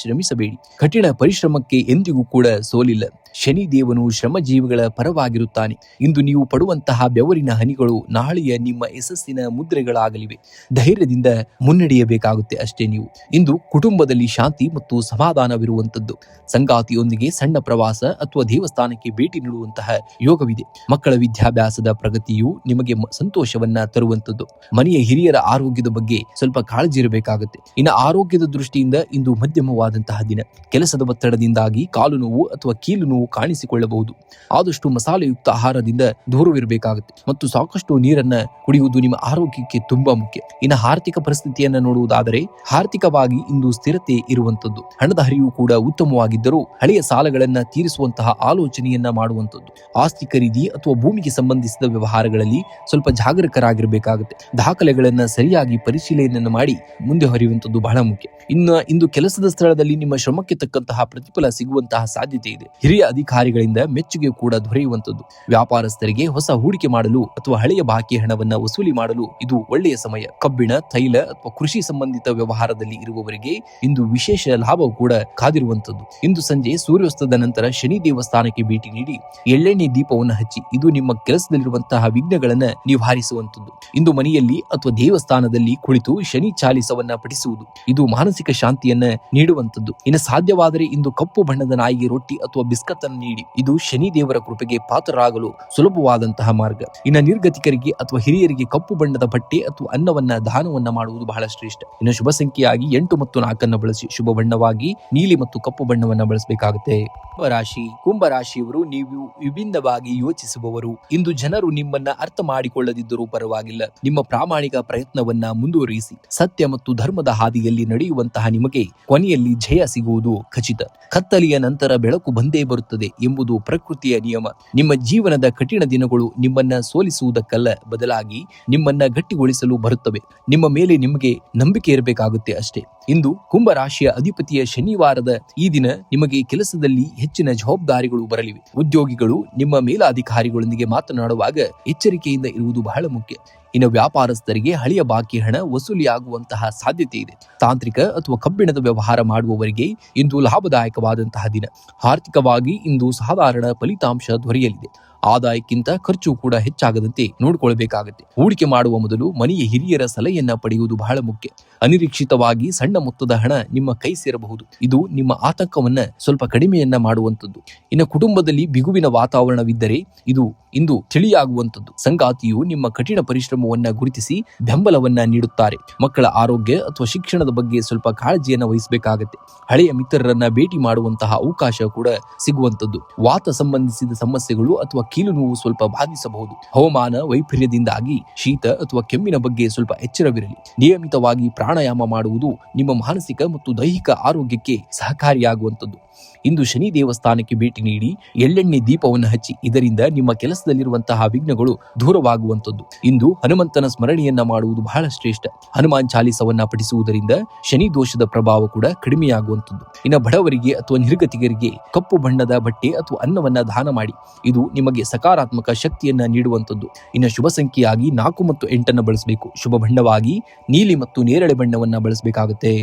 ಶ್ರಮಿಸಬೇಡಿ. ಕಠಿಣ ಪರಿಶ್ರಮಕ್ಕೆ ಎಂದಿಗೂ ಕೂಡ ಸೋಲಿಲ್ಲ. ಶನಿ ದೇವನು ಶ್ರಮಜೀವಿಗಳ ಪರವಾಗಿರುತ್ತಾನೆ. ಇಂದು ನೀವು ಪಡುವಂತಹ ಬೆವರಿನ ಹನಿಗಳು ನಾಳೆಯ ನಿಮ್ಮ ಯಶಸ್ಸಿನ ಮುದ್ರೆಗಳಾಗಲಿವೆ. ಧೈರ್ಯದಿಂದ ಮುನ್ನಡೆಯಬೇಕಾಗುತ್ತೆ ಅಷ್ಟೇ ನೀವು. ಇಂದು ಕುಟುಂಬದಲ್ಲಿ ಶಾಂತಿ ಮತ್ತು ಸಮಾಧಾನವಿರುವಂತದ್ದು. ಸಂಗಾತಿಯೊಂದಿಗೆ ಸಣ್ಣ ಪ್ರವಾಸ ಅಥವಾ ದೇವಸ್ಥಾನಕ್ಕೆ ಭೇಟಿ ನೀಡುವಂತಹ ಯೋಗವಿದೆ. ಮಕ್ಕಳ ವಿದ್ಯಾಭ್ಯಾಸದ ಪ್ರಗತಿಯು ನಿಮಗೆ ಸಂತೋಷವನ್ನ ತರುವಂತದ್ದು. ಮನೆಯ ಹಿರಿಯರ ಆರೋಗ್ಯದ ಬಗ್ಗೆ ಸ್ವಲ್ಪ ಕಾಳಜಿ ಇರಬೇಕಾಗುತ್ತೆ. ಇನ್ನು ಆರೋಗ್ಯದ ದೃಷ್ಟಿಯಿಂದ ಇಂದು ಮಧ್ಯಮವಾದಂತಹ ದಿನ. ಕೆಲಸದ ಒತ್ತಡದಿಂದಾಗಿ ಕಾಲು ನೋವು ಅಥವಾ ಕೀಲು ನೋವು ಕಾಣಿಸಿಕೊಳ್ಳಬಹುದು. ಆದಷ್ಟು ಮಸಾಲೆಯುಕ್ತ ಆಹಾರದಿಂದ ದೂರವಿರಬೇಕಾಗುತ್ತೆ ಮತ್ತು ಸಾಕಷ್ಟು ನೀರನ್ನ ಕುಡಿಯುವುದು ನಿಮ್ಮ ಆರೋಗ್ಯಕ್ಕೆ ತುಂಬಾ ಮುಖ್ಯ. ಇನ್ನು ಆರ್ಥಿಕ ಪರಿಸ್ಥಿತಿಯನ್ನ ನೋಡುವುದಾದರೆ ಆರ್ಥಿಕವಾಗಿ ಇಂದು ಸ್ಥಿರತೆ ಇರುವಂತದ್ದು. ಹಣದ ಹರಿವು ಕೂಡ ಉತ್ತಮವಾಗಿದ್ದರೂ ಹಳೆಯ ಸಾಲಗಳನ್ನ ತೀರಿಸುವಂತಹ ಆಲೋಚನೆಯನ್ನ ಮಾಡುವಂತದ್ದು. ಆಸ್ತಿ ಖರೀದಿ ಅಥವಾ ಭೂಮಿಗೆ ಸಂಬಂಧಿಸಿದ ವ್ಯವಹಾರಗಳಲ್ಲಿ ಸ್ವಲ್ಪ ಜಾಗರೂಕರಾಗಿರಬೇಕಾಗುತ್ತೆ. ದಾಖಲೆಗಳನ್ನ ಸರಿಯಾಗಿ ಪರಿಶೀಲನೆಯನ್ನು ಮಾಡಿ ಮುಂದೆ ಹರಿಯುವಂತದ್ದು ಬಹಳ ಮುಖ್ಯ. ಇಂದು ಕೆಲಸದ ಸ್ಥಳದಲ್ಲಿ ನಿಮ್ಮ ಶ್ರಮಕ್ಕೆ ತಕ್ಕಂತಹ ಪ್ರತಿಫಲ ಸಿಗುವಂತಹ ಸಾಧ್ಯತೆ ಇದೆ. ಹಿರಿಯ ಅಧಿಕಾರಿಗಳಿಂದ ಮೆಚ್ಚುಗೆ ಕೂಡ ದೊರೆಯುವಂತದ್ದು. ವ್ಯಾಪಾರಸ್ಥರಿಗೆ ಹೊಸ ಹೂಡಿಕೆ ಮಾಡಲು ಅಥವಾ ಹಳೆಯ ಬಾಕಿ ಹಣವನ್ನ ವಸೂಲಿ ಮಾಡಲು ಇದು ಒಳ್ಳೆಯ ಸಮಯ. ಕಬ್ಬಿಣ, ತೈಲ ಅಥವಾ ಕೃಷಿ ಸಂಬಂಧಿತ ವ್ಯವಹಾರದಲ್ಲಿ ಇರುವವರಿಗೆ ಇಂದು ವಿಶೇಷ ಲಾಭ ಕೂಡ ಕಾದಿರುವಂತದ್ದು. ಇಂದು ಸಂಜೆ ಸೂರ್ಯಾಸ್ತದ ನಂತರ ಶನಿ ದೇವಸ್ಥಾನಕ್ಕೆ ಭೇಟಿ ನೀಡಿ ಎಳ್ಳೆಣ್ಣೆ ದೀಪವನ್ನು ಹಚ್ಚಿ. ಇದು ನಿಮ್ಮ ಕೆಲಸದಲ್ಲಿರುವಂತಹ ವಿಘ್ನಗಳನ್ನ ನಿವಾರಿಸುವಂತದ್ದು. ಇಂದು ಮನೆಯಲ್ಲಿ ಅಥವಾ ದೇವಸ್ಥಾನದಲ್ಲಿ ಕುಳಿತು ಶನಿ ಚಾಲಿಸವನ್ನ ಪಠಿಸುವುದು ಇದು ಮಾನಸಿಕ ಶಾಂತಿಯನ್ನ ನೀಡುವಂತದ್ದು. ಇನ್ನು ಸಾಧ್ಯವಾದರೆ ಇಂದು ಕಪ್ಪು ಬಣ್ಣದ ನಾಯಿಗೆ ರೊಟ್ಟಿ ಅಥವಾ ಬಿಸ್ಕತ್ ಸಂಪತ್ತನ್ನು ನೀಡಿ. ಇದು ಶನಿ ದೇವರ ಕೃಪೆಗೆ ಪಾತ್ರರಾಗಲು ಸುಲಭವಾದಂತಹ ಮಾರ್ಗ. ಇನ್ನು ನಿರ್ಗತಿಕರಿಗೆ ಅಥವಾ ಹಿರಿಯರಿಗೆ ಕಪ್ಪು ಬಣ್ಣದ ಬಟ್ಟೆ ಅಥವಾ ಅನ್ನವನ್ನ ದಾನವನ್ನ ಮಾಡುವುದು ಬಹಳ ಶ್ರೇಷ್ಠ. ಇನ್ನು ಶುಭ ಸಂಖ್ಯೆಯಾಗಿ 8 ಮತ್ತು 4 ಬಳಸಿ. ಶುಭ ಬಣ್ಣವಾಗಿ ನೀಲಿ ಮತ್ತು ಕಪ್ಪು ಬಣ್ಣವನ್ನ ಬಳಸಬೇಕಾಗುತ್ತೆ. ಕುಂಭರಾಶಿಯವರು ನೀವು ವಿಭಿನ್ನವಾಗಿ ಯೋಚಿಸುವವರು. ಇಂದು ಜನರು ನಿಮ್ಮನ್ನ ಅರ್ಥ ಮಾಡಿಕೊಳ್ಳದಿದ್ದರೂ ಪರವಾಗಿಲ್ಲ, ನಿಮ್ಮ ಪ್ರಾಮಾಣಿಕ ಪ್ರಯತ್ನವನ್ನ ಮುಂದುವರಿಸಿ. ಸತ್ಯ ಮತ್ತು ಧರ್ಮದ ಹಾದಿಯಲ್ಲಿ ನಡೆಯುವಂತಹ ನಿಮಗೆ ಕೊನೆಯಲ್ಲಿ ಜಯ ಸಿಗುವುದು ಖಚಿತ. ಕತ್ತಲೆಯ ನಂತರ ಬೆಳಕು ಬಂದೇ ಬರುತ್ತದೆ ಎಂಬುದು ಪ್ರಕೃತಿಯ ನಿಯಮ. ನಿಮ್ಮ ಜೀವನದ ಕಠಿಣ ದಿನಗಳು ನಿಮ್ಮನ್ನ ಸೋಲಿಸುವುದಕ್ಕಲ್ಲ, ಬದಲಾಗಿ ನಿಮ್ಮನ್ನ ಗಟ್ಟಿಗೊಳಿಸಲು ಬರುತ್ತವೆ. ನಿಮ್ಮ ಮೇಲೆ ನಿಮಗೆ ನಂಬಿಕೆ ಇರಬೇಕಾಗುತ್ತೆ ಅಷ್ಟೇ. ಇಂದು ಕುಂಭರಾಶಿಯ ಅಧಿಪತಿಯ ಶನಿವಾರದ ಈ ದಿನ ನಿಮಗೆ ಕೆಲಸದಲ್ಲಿ ಹೆಚ್ಚಿನ ಜವಾಬ್ದಾರಿಗಳು ಬರಲಿವೆ. ಉದ್ಯೋಗಿಗಳು ನಿಮ್ಮ ಮೇಲಾಧಿಕಾರಿಗಳೊಂದಿಗೆ ಮಾತನಾಡುವಾಗ ಎಚ್ಚರಿಕೆಯಿಂದ ಇರುವುದು ಬಹಳ ಮುಖ್ಯ. ಇನ್ನು ವ್ಯಾಪಾರಸ್ಥರಿಗೆ ಹಳೆಯ ಬಾಕಿ ಹಣ ವಸೂಲಿಯಾಗುವಂತಹ ಸಾಧ್ಯತೆ ಇದೆ. ತಾಂತ್ರಿಕ ಅಥವಾ ಕಬ್ಬಿಣದ ವ್ಯವಹಾರ ಮಾಡುವವರಿಗೆ ಇಂದು ಲಾಭದಾಯಕವಾದಂತಹ ದಿನ. ಆರ್ಥಿಕವಾಗಿ ಇಂದು ಸಾಧಾರಣ ಫಲಿತಾಂಶ ದೊರೆಯಲಿದೆ. ಆದಾಯಕ್ಕಿಂತ ಖರ್ಚು ಕೂಡ ಹೆಚ್ಚಾಗದಂತೆ ನೋಡಿಕೊಳ್ಳಬೇಕಾಗುತ್ತೆ. ಹೂಡಿಕೆ ಮಾಡುವ ಮೊದಲು ಮನೆಯ ಹಿರಿಯರ ಸಲಹೆಯನ್ನ ಪಡೆಯುವುದು ಬಹಳ ಮುಖ್ಯ. ಅನಿರೀಕ್ಷಿತವಾಗಿ ಸಣ್ಣ ಮೊತ್ತದ ಹಣ ನಿಮ್ಮ ಕೈ ಸೇರಬಹುದು. ಇದು ನಿಮ್ಮ ಆತಂಕವನ್ನ ಸ್ವಲ್ಪ ಕಡಿಮೆಯನ್ನ ಮಾಡುವಂಥದ್ದು. ಇನ್ನು ಕುಟುಂಬದಲ್ಲಿ ಬಿಗುವಿನ ವಾತಾವರಣವಿದ್ದರೆ ಇದು ಇಂದು ತಿಳಿಯಾಗುವಂಥದ್ದು. ಸಂಗಾತಿಯು ನಿಮ್ಮ ಕಠಿಣ ಪರಿಶ್ರಮವನ್ನ ಗುರುತಿಸಿ ಬೆಂಬಲವನ್ನ ನೀಡುತ್ತಾರೆ. ಮಕ್ಕಳ ಆರೋಗ್ಯ ಅಥವಾ ಶಿಕ್ಷಣದ ಬಗ್ಗೆ ಸ್ವಲ್ಪ ಕಾಳಜಿಯನ್ನ ವಹಿಸಬೇಕಾಗತ್ತೆ. ಹಳೆಯ ಮಿತ್ರರನ್ನ ಭೇಟಿ ಮಾಡುವಂತಹ ಅವಕಾಶ ಕೂಡ ಸಿಗುವಂಥದ್ದು. ವಾತ ಸಂಬಂಧಿಸಿದ ಸಮಸ್ಯೆಗಳು ಅಥವಾ ಕೀಲು ನೋವು ಸ್ವಲ್ಪ ಬಾಧಿಸಬಹುದು. ಹವಾಮಾನ ವೈಪರ್ಯದಿಂದಾಗಿ ಶೀತ ಅಥವಾ ಕೆಮ್ಮಿನ ಬಗ್ಗೆ ಸ್ವಲ್ಪ ಎಚ್ಚರವಿರಲಿ. ನಿಯಮಿತವಾಗಿ ಪ್ರಾಣಾಯಾಮ ಮಾಡುವುದು ನಿಮ್ಮ ಮಾನಸಿಕ ಮತ್ತು ದೈಹಿಕ ಆರೋಗ್ಯಕ್ಕೆ ಸಹಕಾರಿಯಾಗುವಂಥದ್ದು. ಇಂದು ಶನಿ ದೇವಸ್ಥಾನಕ್ಕೆ ಭೇಟಿ ನೀಡಿ ಎಳ್ಳೆಣ್ಣೆ ದೀಪವನ್ನು ಹಚ್ಚಿ. ಇದರಿಂದ ನಿಮ್ಮ ಕೆಲಸದಲ್ಲಿರುವಂತಹ ವಿಘ್ನಗಳು ದೂರವಾಗುವಂಥದ್ದು. ಇಂದು ಹನುಮಂತನ ಸ್ಮರಣೆಯನ್ನ ಮಾಡುವುದು ಬಹಳ ಶ್ರೇಷ್ಠ. ಹನುಮಾನ್ ಚಾಲಿಸವನ್ನ ಪಠಿಸುವುದರಿಂದ ಶನಿ ದೋಷದ ಪ್ರಭಾವ ಕೂಡ ಕಡಿಮೆಯಾಗುವಂಥದ್ದು. ಇನ್ನು ಬಡವರಿಗೆ ಅಥವಾ ನಿರ್ಗತಿಗರಿಗೆ ಕಪ್ಪು ಬಣ್ಣದ ಬಟ್ಟೆ ಅಥವಾ ಅನ್ನವನ್ನ ದಾನ ಮಾಡಿ. ಇದು ನಿಮಗೆ ಸಕಾರಾತ್ಮಕ ಶಕ್ತಿಯನ್ನ ನೀಡುವಂಥದ್ದು. ಇನ್ನು ಶುಭ ಸಂಖ್ಯೆಯಾಗಿ 4 ಮತ್ತು 8 ಬಳಸಬೇಕು. ಶುಭ ಬಣ್ಣವಾಗಿ ನೀಲಿ ಮತ್ತು ನೇರಳೆ ಬಣ್ಣವನ್ನ ಬಳಸಬೇಕಾಗುತ್ತೆ.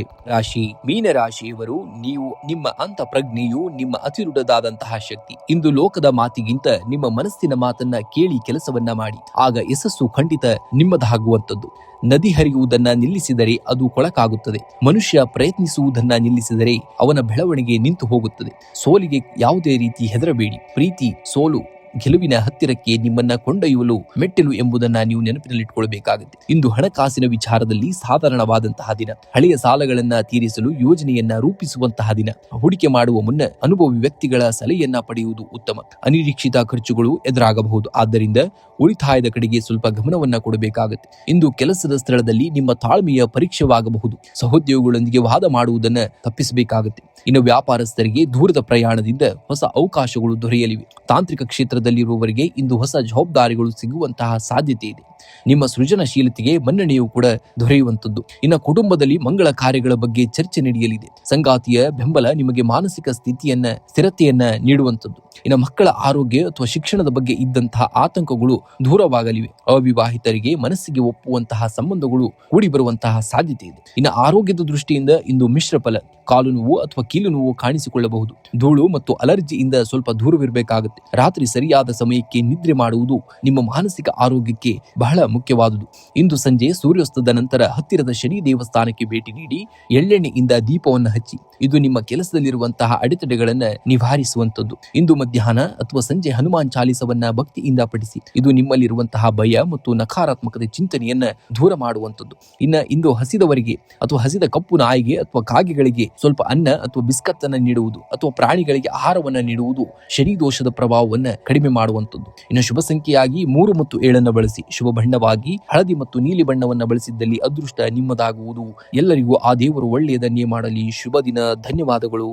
ಮೀನರಾಶಿಯವರು ನೀವು ನಿಮ್ಮ ಅಂತ ಪ್ರಜ್ಞೆಯು ನಿಮ್ಮ ಅತಿರುಡದಾದಂತಹ ಶಕ್ತಿ. ಇಂದು ಲೋಕದ ಮಾತಿಗಿಂತ ನಿಮ್ಮ ಮನಸ್ಸಿನ ಮಾತನ್ನ ಕೇಳಿ ಕೆಲಸವನ್ನ ಮಾಡಿ. ಆಗ ಯಶಸ್ಸು ಖಂಡಿತ ನಿಮ್ಮದಾಗುವಂಥದ್ದು. ನದಿ ಹರಿಯುವುದನ್ನ ನಿಲ್ಲಿಸಿದರೆ ಅದು ಕೊಳಕಾಗುತ್ತದೆ. ಮನುಷ್ಯ ಪ್ರಯತ್ನಿಸುವುದನ್ನ ನಿಲ್ಲಿಸಿದರೆ ಅವನ ಬೆಳವಣಿಗೆ ನಿಂತು ಹೋಗುತ್ತದೆ. ಸೋಲಿಗೆ ಯಾವುದೇ ರೀತಿ ಹೆದರಬೇಡಿ. ಪ್ರೀತಿ ಸೋಲು ಗೆಲುವಿನ ಹತ್ತಿರಕ್ಕೆ ನಿಮ್ಮನ್ನ ಕೊಂಡೊಯ್ಯಲು ಮೆಟ್ಟಿಲು ಎಂಬುದನ್ನ ನೀವು ನೆನಪಿನಲ್ಲಿಟ್ಟುಕೊಳ್ಳಬೇಕಾಗುತ್ತೆ. ಇಂದು ಹಣಕಾಸಿನ ವಿಚಾರದಲ್ಲಿ ಸಾಧಾರಣವಾದಂತಹ ದಿನ. ಹಳೆಯ ಸಾಲಗಳನ್ನ ತೀರಿಸಲು ಯೋಜನೆಯನ್ನ ರೂಪಿಸುವಂತಹ ದಿನ. ಹೂಡಿಕೆ ಮಾಡುವ ಮುನ್ನ ಅನುಭವಿ ವ್ಯಕ್ತಿಗಳ ಸಲಹೆಯನ್ನ ಪಡೆಯುವುದು ಉತ್ತಮ. ಅನಿರೀಕ್ಷಿತ ಖರ್ಚುಗಳು ಎದುರಾಗಬಹುದು. ಆದ್ದರಿಂದ ಉಳಿತಾಯದ ಕಡೆಗೆ ಸ್ವಲ್ಪ ಗಮನವನ್ನ ಕೊಡಬೇಕಾಗುತ್ತೆ. ಇಂದು ಕೆಲಸದ ಸ್ಥಳದಲ್ಲಿ ನಿಮ್ಮ ತಾಳ್ಮೆಯ ಪರೀಕ್ಷೆವಾಗಬಹುದು. ಸಹೋದ್ಯೋಗಿಗಳೊಂದಿಗೆ ವಾದ ಮಾಡುವುದನ್ನ ತಪ್ಪಿಸಬೇಕಾಗುತ್ತೆ. ಇನ್ನು ವ್ಯಾಪಾರಸ್ಥರಿಗೆ ದೂರದ ಪ್ರಯಾಣದಿಂದ ಹೊಸ ಅವಕಾಶಗಳು ದೊರೆಯಲಿವೆ. ತಾಂತ್ರಿಕ ಕ್ಷೇತ್ರದಲ್ಲಿರುವವರಿಗೆ ಇಂದು ಹೊಸ ಜವಾಬ್ದಾರಿಗಳು ಸಿಗುವಂತಹ ಸಾಧ್ಯತೆ ಇದೆ. ನಿಮ್ಮ ಸೃಜನಶೀಲತೆಗೆ ಮನ್ನಣೆಯೂ ಕೂಡ ದೊರೆಯುವಂಥದ್ದು. ಇನ್ನು ಕುಟುಂಬದಲ್ಲಿ ಮಂಗಳ ಕಾರ್ಯಗಳ ಬಗ್ಗೆ ಚರ್ಚೆ ನಡೆಯಲಿದೆ. ಸಂಗಾತಿಯ ಬೆಂಬಲ ನಿಮಗೆ ಮಾನಸಿಕ ಸ್ಥಿರತೆಯನ್ನ ನೀಡುವಂಥದ್ದು. ಇನ್ನು ಮಕ್ಕಳ ಆರೋಗ್ಯ ಅಥವಾ ಶಿಕ್ಷಣದ ಬಗ್ಗೆ ಇದ್ದಂತಹ ಆತಂಕಗಳು ದೂರವಾಗಲಿವೆ. ಅವಿವಾಹಿತರಿಗೆ ಮನಸ್ಸಿಗೆ ಒಪ್ಪುವಂತಹ ಸಂಬಂಧಗಳು ಕೂಡಿ ಬರುವಂತಹ ಸಾಧ್ಯತೆ ಇದೆ. ಇನ್ನು ಆರೋಗ್ಯದ ದೃಷ್ಟಿಯಿಂದ ಇಂದು ಮಿಶ್ರ ಫಲ. ಕಾಲು ನೋವು ಅಥವಾ ಕೀಲು ನೋವು ಕಾಣಿಸಿಕೊಳ್ಳಬಹುದು. ಧೂಳು ಮತ್ತು ಅಲರ್ಜಿಯಿಂದ ಸ್ವಲ್ಪ ದೂರವಿರಬೇಕಾಗುತ್ತೆ. ರಾತ್ರಿ ಸರಿಯಾದ ಸಮಯಕ್ಕೆ ನಿದ್ರೆ ಮಾಡುವುದು ನಿಮ್ಮ ಮಾನಸಿಕ ಆರೋಗ್ಯಕ್ಕೆ ಬಹಳ ಮುಖ್ಯವಾದುದು. ಇಂದು ಸಂಜೆ ಸೂರ್ಯಾಸ್ತದ ನಂತರ ಹತ್ತಿರದ ಶನಿ ದೇವಸ್ಥಾನಕ್ಕೆ ಭೇಟಿ ನೀಡಿ ಎಳ್ಳೆಣ್ಣೆಯಿಂದ ದೀಪವನ್ನು ಹಚ್ಚಿ. ಇದು ನಿಮ್ಮ ಕೆಲಸದಲ್ಲಿರುವಂತಹ ಅಡೆತಡೆಗಳನ್ನ ನಿವಾರಿಸುವಂತದ್ದು. ಇಂದು ಮಧ್ಯಾಹ್ನ ಅಥವಾ ಸಂಜೆ ಹನುಮಾನ್ ಚಾಲಿಸವನ್ನ ಭಕ್ತಿಯಿಂದ ಪಠಿಸಿ. ಇದು ನಿಮ್ಮಲ್ಲಿರುವಂತಹ ಭಯ ಮತ್ತು ನಕಾರಾತ್ಮಕತೆ ಚಿಂತನೆಯನ್ನ ದೂರ ಮಾಡುವಂತದ್ದು. ಇಂದು ಹಸಿದವರಿಗೆ ಅಥವಾ ಹಸಿದ ಕಪ್ಪು ನಾಯಿಗೆ ಅಥವಾ ಕಾಗೆಗಳಿಗೆ ಸ್ವಲ್ಪ ಅನ್ನ ಅಥವಾ ಬಿಸ್ಕತ್ ಅನ್ನ ನೀಡುವುದು ಅಥವಾ ಪ್ರಾಣಿಗಳಿಗೆ ಆಹಾರವನ್ನ ನೀಡುವುದು ಶನಿ ದೋಷದ ಪ್ರಭಾವವನ್ನ ಕಡಿಮೆ ಮಾಡುವಂತದ್ದು. ಇನ್ನು ಶುಭ ಸಂಖ್ಯೆಯಾಗಿ 3 ಮತ್ತು 7 ಬಳಸಿ. ಶುಭ ಬಣ್ಣವಾಗಿ ಹಳದಿ ಮತ್ತು ನೀಲಿ ಬಣ್ಣವನ್ನ ಬಳಸಿದ್ದಲ್ಲಿ ಅದೃಷ್ಟ ನಿಮ್ಮದಾಗುವುದು. ಎಲ್ಲರಿಗೂ ಆ ದೇವರು ಒಳ್ಳೆಯದನ್ನೇ ಮಾಡಲಿ. ಶುಭ ದಿನ. ಧನ್ಯವಾದಗಳು.